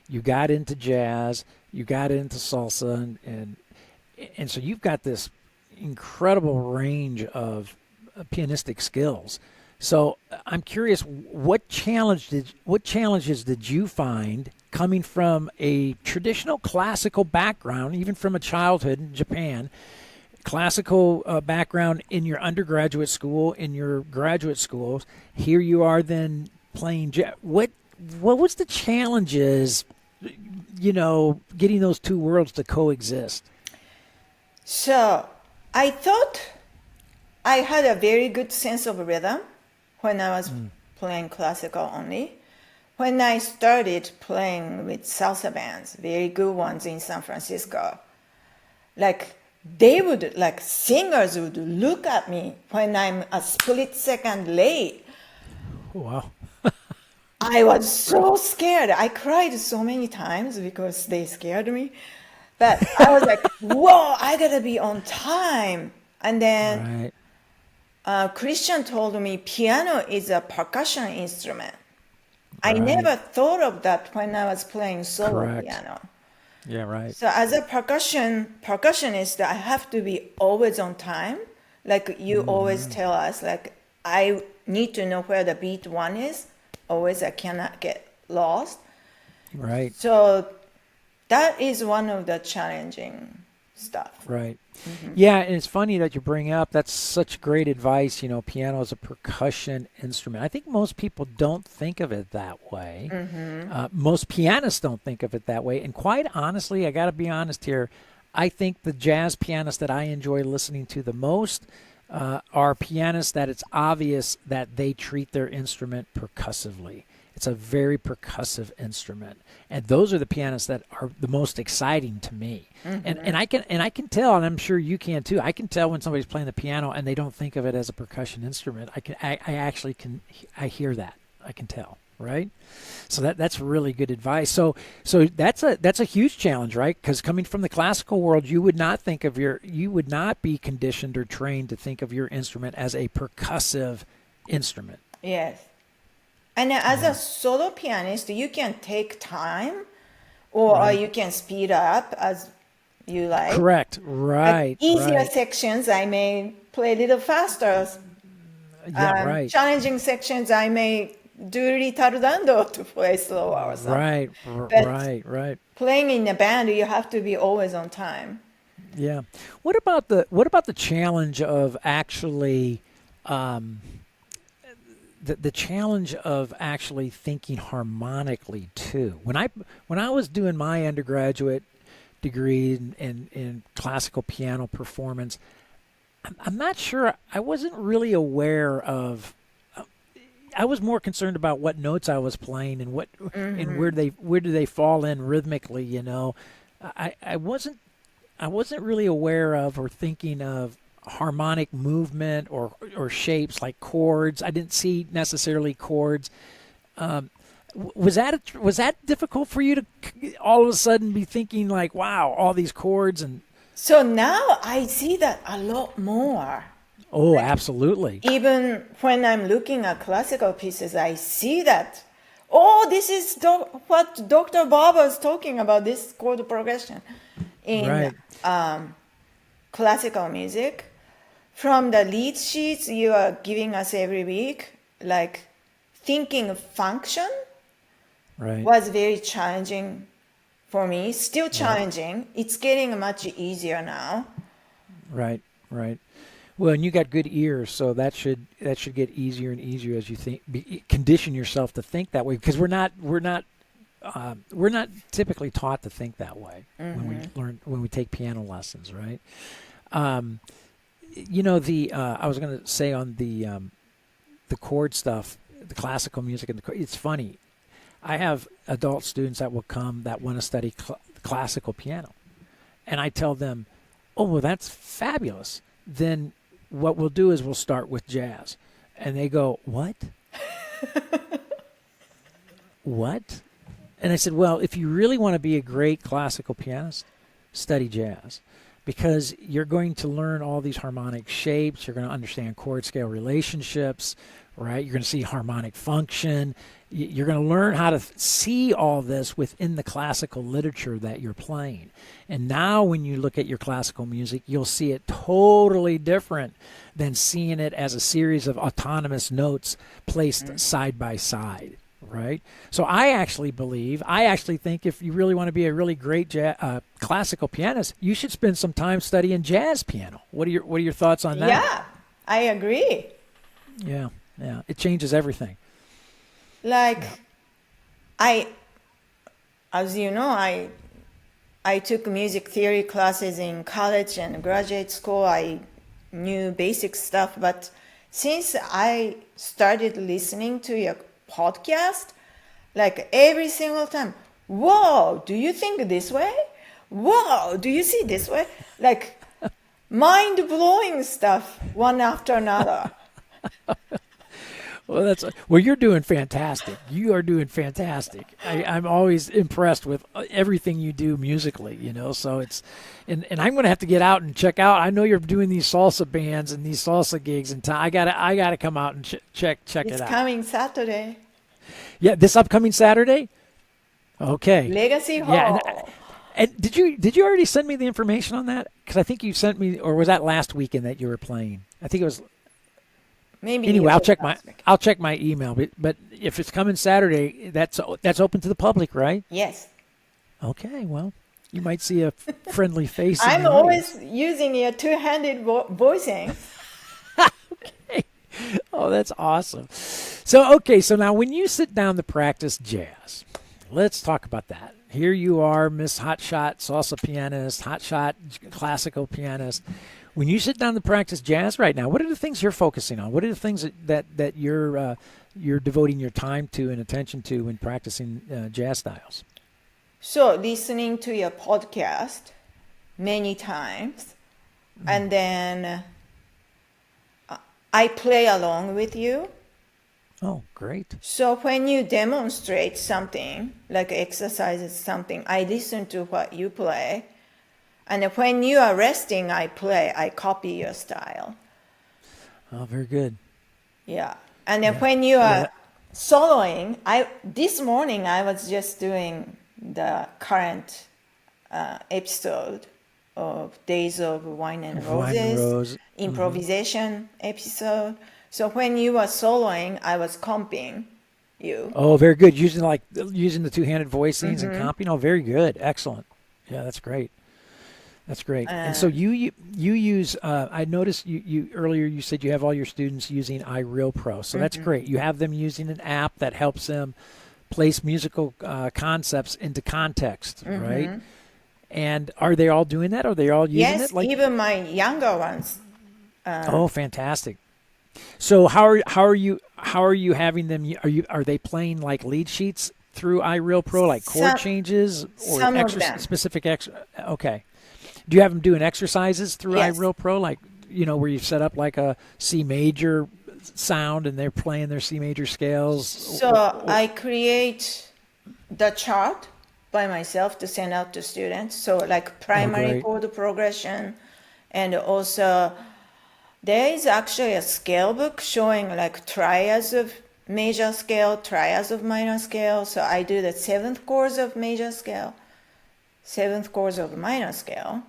You got into jazz, you got into salsa, and so you've got this incredible range of pianistic skills. So I'm curious, what challenges did you find coming from a traditional classical background, even from a childhood in Japan? Classical background in your undergraduate school, in your graduate schools. Here you are then playing jazz. What was the challenges, getting those two worlds to coexist? So I thought I had a very good sense of rhythm when I was playing classical only. When I started playing with salsa bands, very good ones in San Francisco, singers would look at me when I'm a split second late. Wow. I was so scared. I cried so many times because they scared me. But I was like, whoa, I gotta be on time. And then Christian told me piano is a percussion instrument. I never thought of that when I was playing solo piano. Yeah, right. So as a percussionist, I have to be always on time. Like you always tell us, like I need to know where the beat one is. Always, I cannot get lost. Right. So that is one of the challenging stuff. Right. Yeah, and it's funny that you bring up, that's such great advice. Piano is a percussion instrument. I think most people don't think of it that way. Most pianists don't think of it that way. And quite honestly, I got to be honest here, I think the jazz pianists that I enjoy listening to the most are pianists that it's obvious that they treat their instrument percussively. It's a very percussive instrument, and those are the pianists that are the most exciting to me. And I can tell, and I'm sure you can too. I can tell when somebody's playing the piano and they don't think of it as a percussion instrument. I hear that. I can tell, right? So that's really good advice. So that's a huge challenge, right? Because coming from the classical world, you would not be conditioned or trained to think of your instrument as a percussive instrument. Yes. And as a solo pianist, you can take time or you can speed up as you like. Correct. Right. Easier sections, I may play a little faster. Challenging sections, I may do ritardando to play slower or something. Right. Playing in a band, you have to be always on time. Yeah. What about the challenge of actually the challenge of actually thinking harmonically too? When I was doing my undergraduate degree in classical piano performance, I'm not sure. I wasn't really aware of. I was more concerned about what notes I was playing and and where do they fall in rhythmically. I wasn't really aware of or thinking of harmonic movement or shapes like chords. I didn't see necessarily chords. Was that difficult for you to all of a sudden be thinking like, wow, all these chords and? So now I see that a lot more. Oh, absolutely. Even when I'm looking at classical pieces, I see that, oh, this is what Dr. Bob was talking about, this chord progression in classical music. From the lead sheets you are giving us every week, like thinking function was very challenging for me, still challenging. It's getting much easier now. Right. Well, and you got good ears, so that should get easier and easier as you condition yourself to think that way, because we're not typically taught to think that way when we take piano lessons, right? I was going to say on the chord stuff, the classical music, and it's funny. I have adult students that will come that want to study classical piano, and I tell them, "Oh, well, that's fabulous. Then what we'll do is we'll start with jazz." And they go, "What? What?" And I said, "Well, if you really want to be a great classical pianist, study jazz, because you're going to learn all these harmonic shapes. You're going to understand chord scale relationships, right? You're going to see harmonic function. You're going to learn how to see all this within the classical literature that you're playing. And now when you look at your classical music, you'll see it totally different than seeing it as a series of autonomous notes placed side by side, right? So I actually think if you really want to be a really great classical pianist, you should spend some time studying jazz piano. What are your thoughts on that? Yeah, I agree. Yeah, it changes everything. Like, as you know, I took music theory classes in college and graduate school. I knew basic stuff, but since I started listening to your podcast, like every single time, whoa, do you think this way? Whoa, do you see this way? Like mind-blowing stuff one after another. Well, you're doing fantastic. You are doing fantastic. I'm always impressed with everything you do musically, so it's, and I'm going to have to get out and check out. I know you're doing these salsa bands and these salsa gigs, and I gotta come out and check it out. It's coming Saturday. Yeah, this upcoming Saturday? Okay. Legacy Hall. Yeah, and did you already send me the information on that? Because I think you sent me, or was that last weekend that you were playing? I think it was. Maybe. Anyway, I'll check my email. But if it's coming Saturday, that's open to the public, right? Yes. Okay. Well, you might see a friendly face. I'm always using your two-handed voicing. Okay. Oh, that's awesome. So now when you sit down to practice jazz, let's talk about that. Here you are, Miss Hotshot salsa pianist, hotshot classical pianist. When you sit down to practice jazz right now, what are the things you're focusing on? What are the things that you're devoting your time to and attention to when practicing jazz styles? So listening to your podcast many times, and then I play along with you. Oh, great. So when you demonstrate something, like exercises something, I listen to what you play. And when you are resting, I copy your style. Oh, very good. Yeah. And then when you are soloing, this morning I was just doing the current episode of Days of Wine and Roses, improvisation episode. So when you were soloing, I was comping you. Oh, very good. Using the two-handed voicings and comping. Oh, very good. Excellent. Yeah, that's great. That's great. And so you use. I noticed you earlier. You said you have all your students using iReal Pro. So that's great. You have them using an app that helps them place musical concepts into context, right? And are they all doing that? Are they all using it? Yes, even my younger ones. Oh, fantastic! So how are you having them? Are they playing like lead sheets through iReal Pro, like chord changes or specific? Okay. Do you have them doing exercises through iReal Pro? Like, where you set up like a C major sound and they're playing their C major scales? So I create the chart by myself to send out to students. So like primary great. chord progression, and also there is actually a scale book showing like triads of major scale, triads of minor scale. So I do the seventh chords of major scale, seventh chords of minor scale.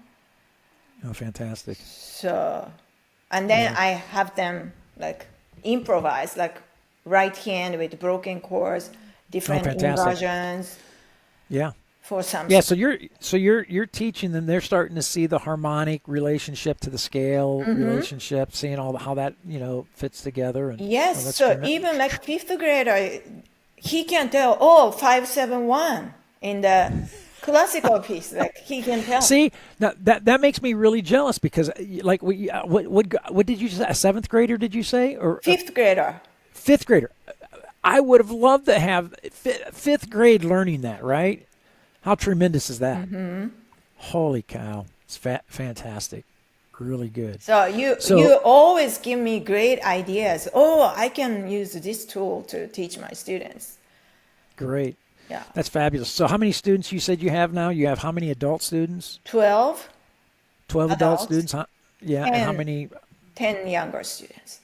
Oh, fantastic. So, and then I have them like improvise, like right hand with broken chords, different fantastic. inversions Yeah. for some. Yeah, so you're teaching them. They're starting to see the harmonic relationship to the scale relationship, seeing how that fits together. And Yes, that's so tremendous. even like fifth grader, he can tell, oh, 5-7-1 in the classical piece. Like he can tell. See, now that makes me really jealous because like what did you say? A seventh grader did you say, or Fifth grader. fifth grader? I would have loved to have fifth grade learning that, right? How tremendous is that? Mm-hmm. Holy cow. It's fantastic. Really good. So you always give me great ideas. Oh, I can use this tool to teach my students. Great. Yeah. That's fabulous. So how many students you said you have now? You have how many adult students? 12. 12 adult Adults. students? Huh? Yeah. And how many? 10 younger students.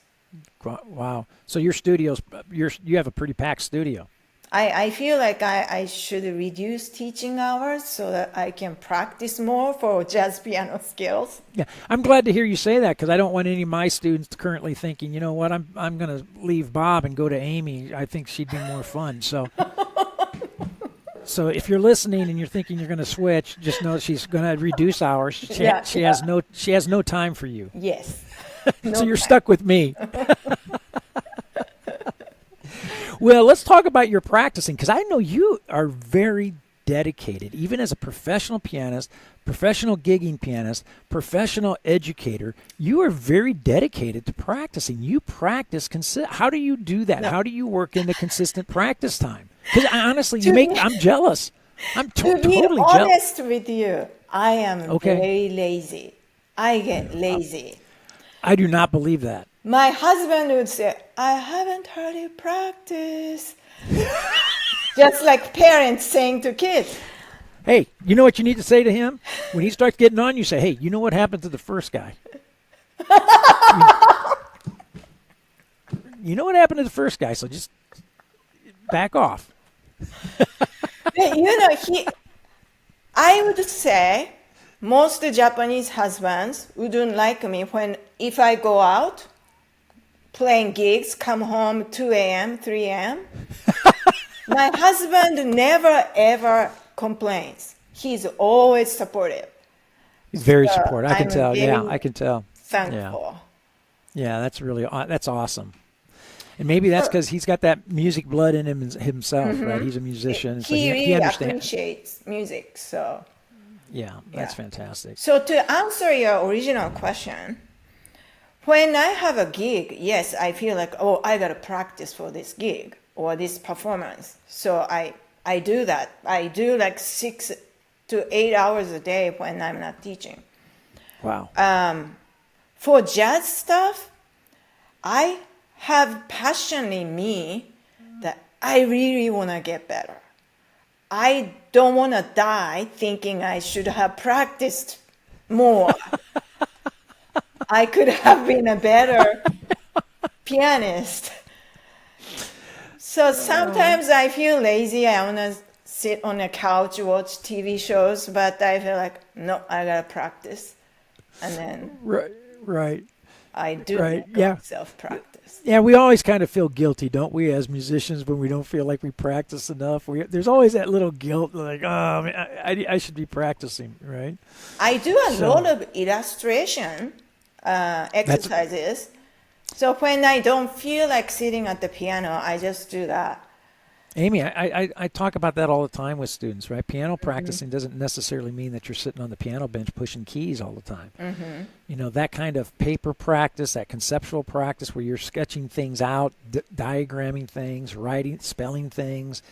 Wow. So your studio's, you have a pretty packed studio. I feel like I should reduce teaching hours so that I can practice more for jazz piano skills. Yeah, I'm glad to hear you say that because I don't want any of my students currently thinking, you know what, I'm going to leave Bob and go to Amy. I think she'd be more fun. So, so if you're listening and you're thinking you're going to switch, just know she's going to reduce hours. She has no time for you. Yes. So you're stuck with me. Well, let's talk about your practicing because I know you are very dedicated, even as a professional pianist, professional gigging pianist, professional educator. You are very dedicated to practicing. You practice. How do you do that? No. How do you work in the consistent practice time? Because honestly, I'm jealous. I'm totally jealous. To be honest with you, I am very lazy. I get lazy. I do not believe that. My husband would say, I haven't heard you practice. Just like parents saying to kids. Hey, you know what you need to say to him? When he starts getting on, you say, hey, you know what happened to the first guy? You know what happened to the first guy, so just back off. I would say most Japanese husbands wouldn't like me if I go out playing gigs, come home 2 a.m., 3 a.m. My husband never, ever complains. He's always supportive. He's very supportive. I can tell. Yeah, I can tell. Thankful. Yeah, that's awesome. And maybe that's because he's got that music blood in him himself, right? He's a musician. He really appreciates music, so. Yeah, that's fantastic. So to answer your original question, when I have a gig, yes, I feel like, oh, I got to practice for this gig or this performance. So I do that. I do like 6 to 8 hours a day when I'm not teaching. Wow. For jazz stuff, I have passion in me that I really want to get better. I don't want to die thinking I should have practiced more. I could have been a better pianist. So sometimes I feel lazy. I want to sit on a couch, watch TV shows, but I feel like, no, I got to practice. And then right. I do self-practice. Yeah, we always kind of feel guilty, don't we, as musicians, when we don't feel like we practice enough. There's always that little guilt, like, oh, I should be practicing, right? I do a lot of illustration exercises. So when I don't feel like sitting at the piano, I just do that. Amy, I talk about that all the time with students, right? Piano practicing doesn't necessarily mean that you're sitting on the piano bench pushing keys all the time. You know, that kind of paper practice, that conceptual practice where you're sketching things out, diagramming things, writing, spelling things,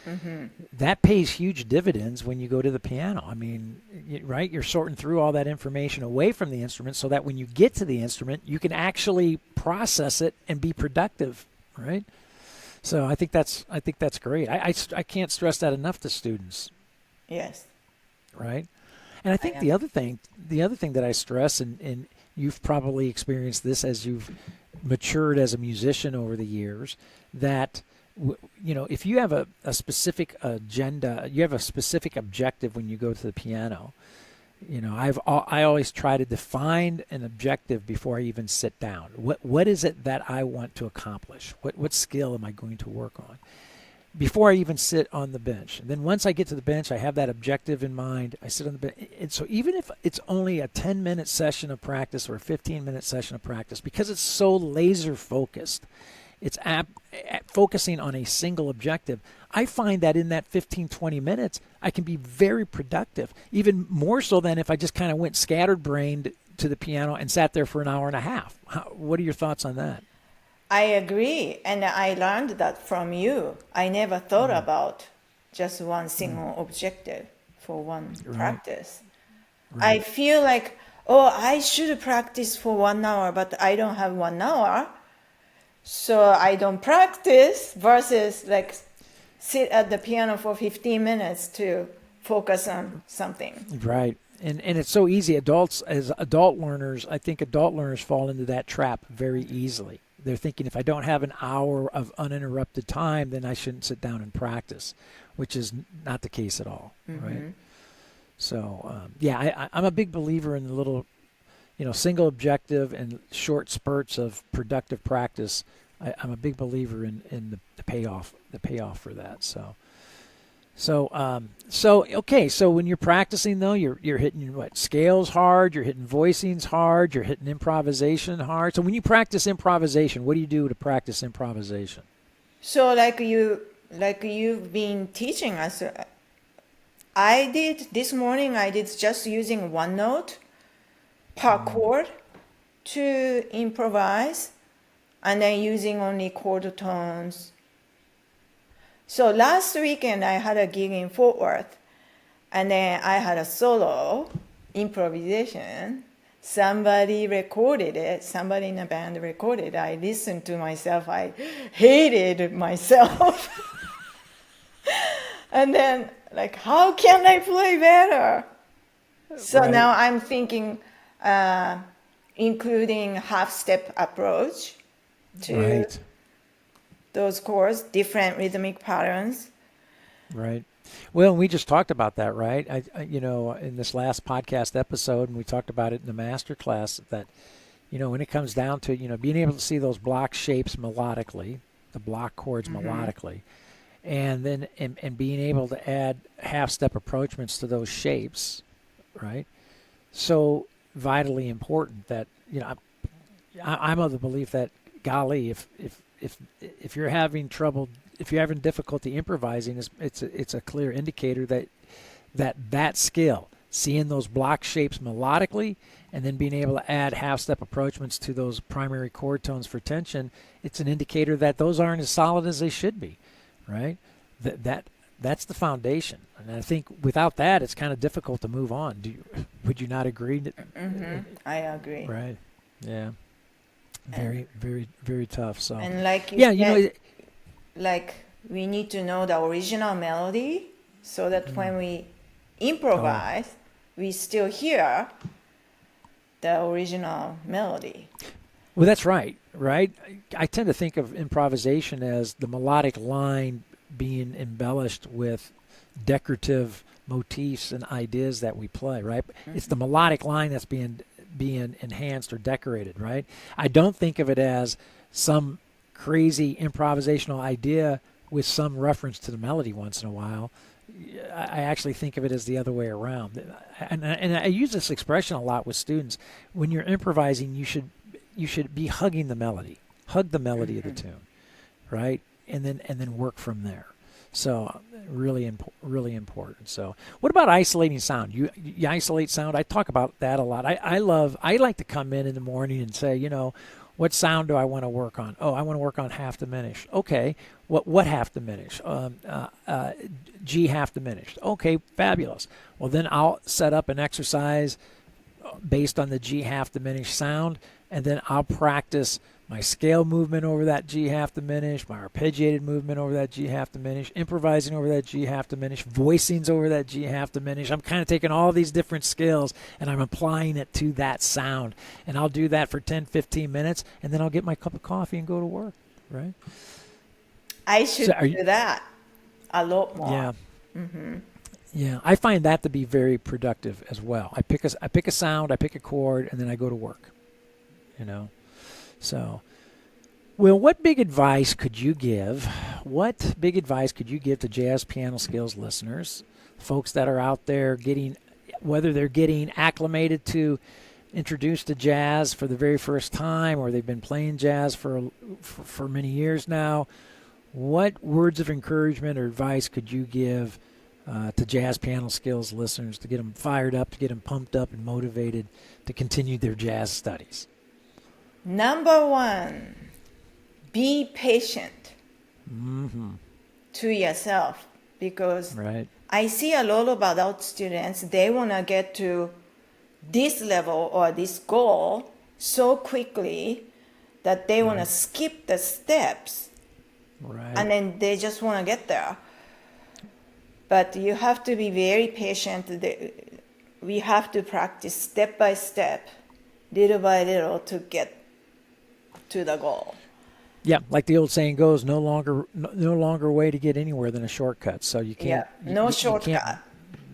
that pays huge dividends when you go to the piano. I mean, right? You're sorting through all that information away from the instrument so that when you get to the instrument, you can actually process it and be productive, right? So I think that's great. I can't stress that enough to students. Yes. Right. And I think the other thing that I stress, and you've probably experienced this as you've matured as a musician over the years, that you know, if you have a specific agenda, you have a specific objective when you go to the piano. You know, I always try to define an objective before I even sit down. What is it that I want to accomplish? What skill am I going to work on before I even sit on the bench? And then once I get to the bench, I have that objective in mind. I sit on the bench. And so even if it's only a 10-minute session of practice or a 15-minute session of practice, because it's so laser focused, it's focusing on a single objective, I find that in that 15, 20 minutes, I can be very productive, even more so than if I just kind of went scatterbrained to the piano and sat there for an hour and a half. What are your thoughts on that? I agree, and I learned that from you. I never thought about just one single objective for one practice. I feel like, oh, I should practice for 1 hour, but I don't have 1 hour, so I don't practice, versus like sit at the piano for 15 minutes to focus on something. Right. And it's so easy. Adults, as adult learners, I think adult learners fall into that trap very easily. They're thinking, if I don't have an hour of uninterrupted time, then I shouldn't sit down and practice, which is not the case at all, right? So, I'm a big believer in the little, you know, single objective and short spurts of productive practice. I'm a big believer in the payoff for that. So when you're practicing though, you're hitting what, scales hard, you're hitting voicings hard, you're hitting improvisation hard. So when you practice improvisation, what do you do to practice improvisation? So like you've been teaching us, this morning I did just using one note per chord to improvise, and then using only chord tones. So last weekend I had a gig in Fort Worth, and then I had a solo improvisation. Somebody recorded it. Somebody in the band recorded it. I listened to myself. I hated myself. And then, like, how can I play better? So now I'm thinking, including half-step approach to those chords, different rhythmic patterns. Right. Well, we just talked about that, right? I you know, in this last podcast episode, and we talked about it in the master class, that, you know, when it comes down to, you know, being able to see those block shapes melodically, the block chords melodically, and then and being able to add half-step approachments to those shapes, right? So vitally important that, you know, I'm of the belief that, golly, if you're having trouble, if you're having difficulty improvising, it's a clear indicator that skill, seeing those block shapes melodically, and then being able to add half-step approachments to those primary chord tones for tension, it's an indicator that those aren't as solid as they should be, right? That's the foundation, and I think without that, it's kind of difficult to move on. Would you not agree? I agree. Right. Yeah. Very, very, very tough. So, and like you know, like we need to know the original melody so that when we improvise, we still hear the original melody. Well, that's right. I tend to think of improvisation as the melodic line being embellished with decorative motifs and ideas that we play, right? It's the melodic line that's being enhanced or decorated, right? I don't think of it as some crazy improvisational idea with some reference to the melody once in a while. I actually think of it as the other way around. And I use this expression a lot with students. When you're improvising, you should be hugging the melody. Hug the melody of the tune, right? And then work from there. So really important. So what about isolating sound? You isolate sound. I talk about that a lot. I like to come in the morning and say, what sound do I want to work on? Oh, I want to work on half diminished. Okay, what half diminished? G half diminished. Okay, fabulous. Well, then I'll set up an exercise based on the G half diminished sound, and then I'll practice my scale movement over that G half diminished, my arpeggiated movement over that G half diminished, improvising over that G half diminished, voicings over that G half diminished. I'm kind of taking all these different skills and I'm applying it to that sound. And I'll do that for 10, 15 minutes, and then I'll get my cup of coffee and go to work, right? I should do that a lot more. Yeah. Yeah, I find that to be very productive as well. I pick a sound, I pick a chord, and then I go to work. So, well, what big advice could you give? What big advice could you give to jazz piano skills listeners, folks that are out there whether they're getting acclimated to, introduced to jazz for the very first time, or they've been playing jazz for many years now? What words of encouragement or advice could you give to jazz piano skills listeners to get them fired up, to get them pumped up and motivated to continue their jazz studies? Number one, be patient to yourself, because I see a lot of adult students, they want to get to this level or this goal so quickly that they want to skip the steps, and then they just want to get there. But you have to be very patient. We have to practice step by step, little by little, to get to the goal. Yeah, like the old saying goes, no longer way to get anywhere than a shortcut. So you can't. Yeah, no shortcut.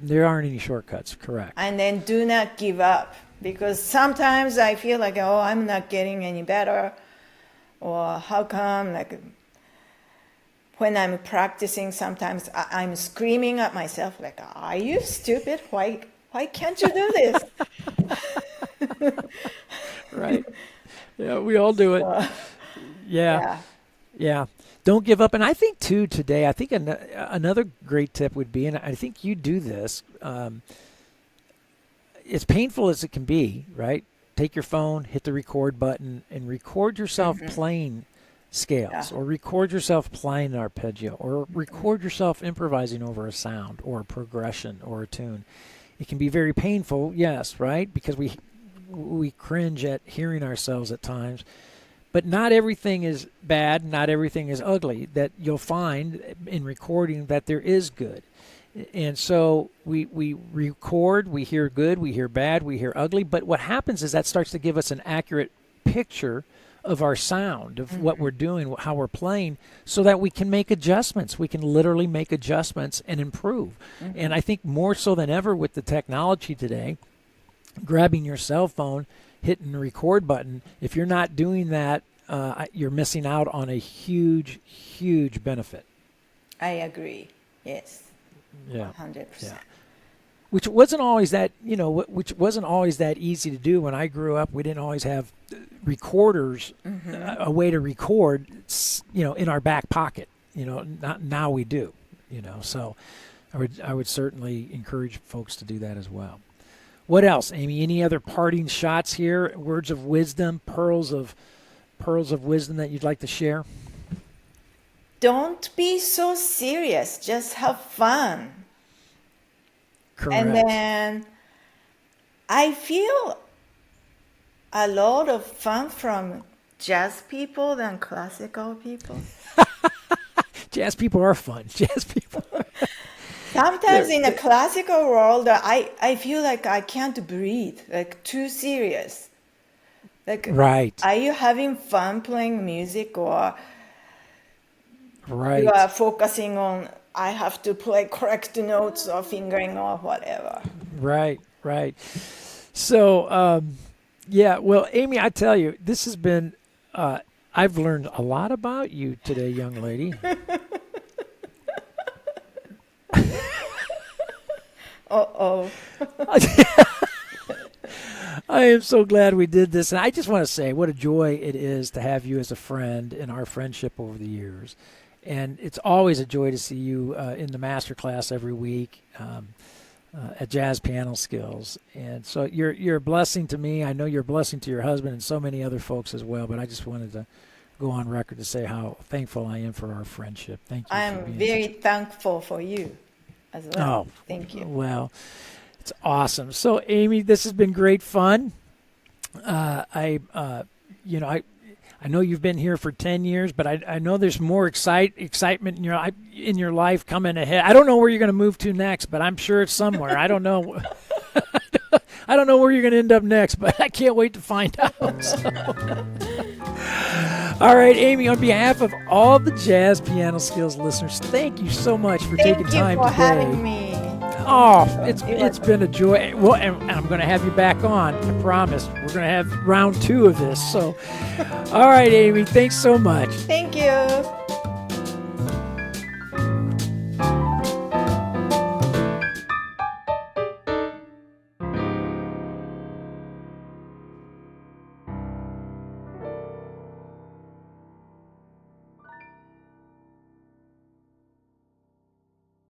There aren't any shortcuts, correct. And then do not give up, because sometimes I feel like, oh, I'm not getting any better, or how come, like when I'm practicing, sometimes I'm screaming at myself, like, are you stupid? Why can't you do this? Right. Yeah, we all do it. Yeah. Don't give up. And I think, too, today, another great tip would be, and I think you do this, as painful as it can be, right? Take your phone, hit the record button, and record yourself playing scales, or record yourself playing an arpeggio, or record yourself improvising over a sound or a progression or a tune. It can be very painful, yes, right? Because we cringe at hearing ourselves at times. But not everything is bad, not everything is ugly. That you'll find in recording that there is good. And so we record, we hear good, we hear bad, we hear ugly. But what happens is that starts to give us an accurate picture of our sound, of what we're doing, how we're playing, so that we can make adjustments. We can literally make adjustments and improve. And I think more so than ever with the technology today, grabbing your cell phone, hitting the record button, if you're not doing that, you're missing out on a huge, huge benefit. I agree. Yes. Yeah. 100%. Yeah. Which wasn't always that, easy to do when I grew up. We didn't always have recorders, a way to record, in our back pocket. Not now we do. So I would certainly encourage folks to do that as well. What else, Amy? Any other parting shots here? Words of wisdom, pearls of wisdom that you'd like to share? Don't be so serious. Just have fun. Correct. And then I feel a lot of fun from jazz people than classical people. Jazz people are fun. Jazz people are. Sometimes in the classical world, I feel like I can't breathe, like too serious. Like, right. Are you having fun playing music, or right. you are focusing on, I have to play correct notes or fingering or whatever? Right. So, well, Amy, I tell you, this has been, I've learned a lot about you today, young lady. Uh-oh. I am so glad we did this. And I just want to say what a joy it is to have you as a friend in our friendship over the years. And it's always a joy to see you in the master class every week at Jazz Piano Skills. And so you're a blessing to me. I know you're a blessing to your husband and so many other folks as well. But I just wanted to go on record to say how thankful I am for our friendship. Thank you. I'm very thankful for you as well. Oh, thank you. Well, it's awesome. So, Amy, this has been great fun. I know you've been here for 10 years, but I know there's more excitement in your life coming ahead. I don't know where you're going to move to next, but I'm sure it's somewhere. I don't know. I don't know where you're going to end up next, but I can't wait to find out. So. All right, Amy, on behalf of all the Jazz Piano Skills listeners, thank you so much for taking time today. Thank you for having me. Oh, it's been a joy. Well, and I'm going to have you back on. I promise. We're going to have round 2 of this. So, all right, Amy, thanks so much. Thank you.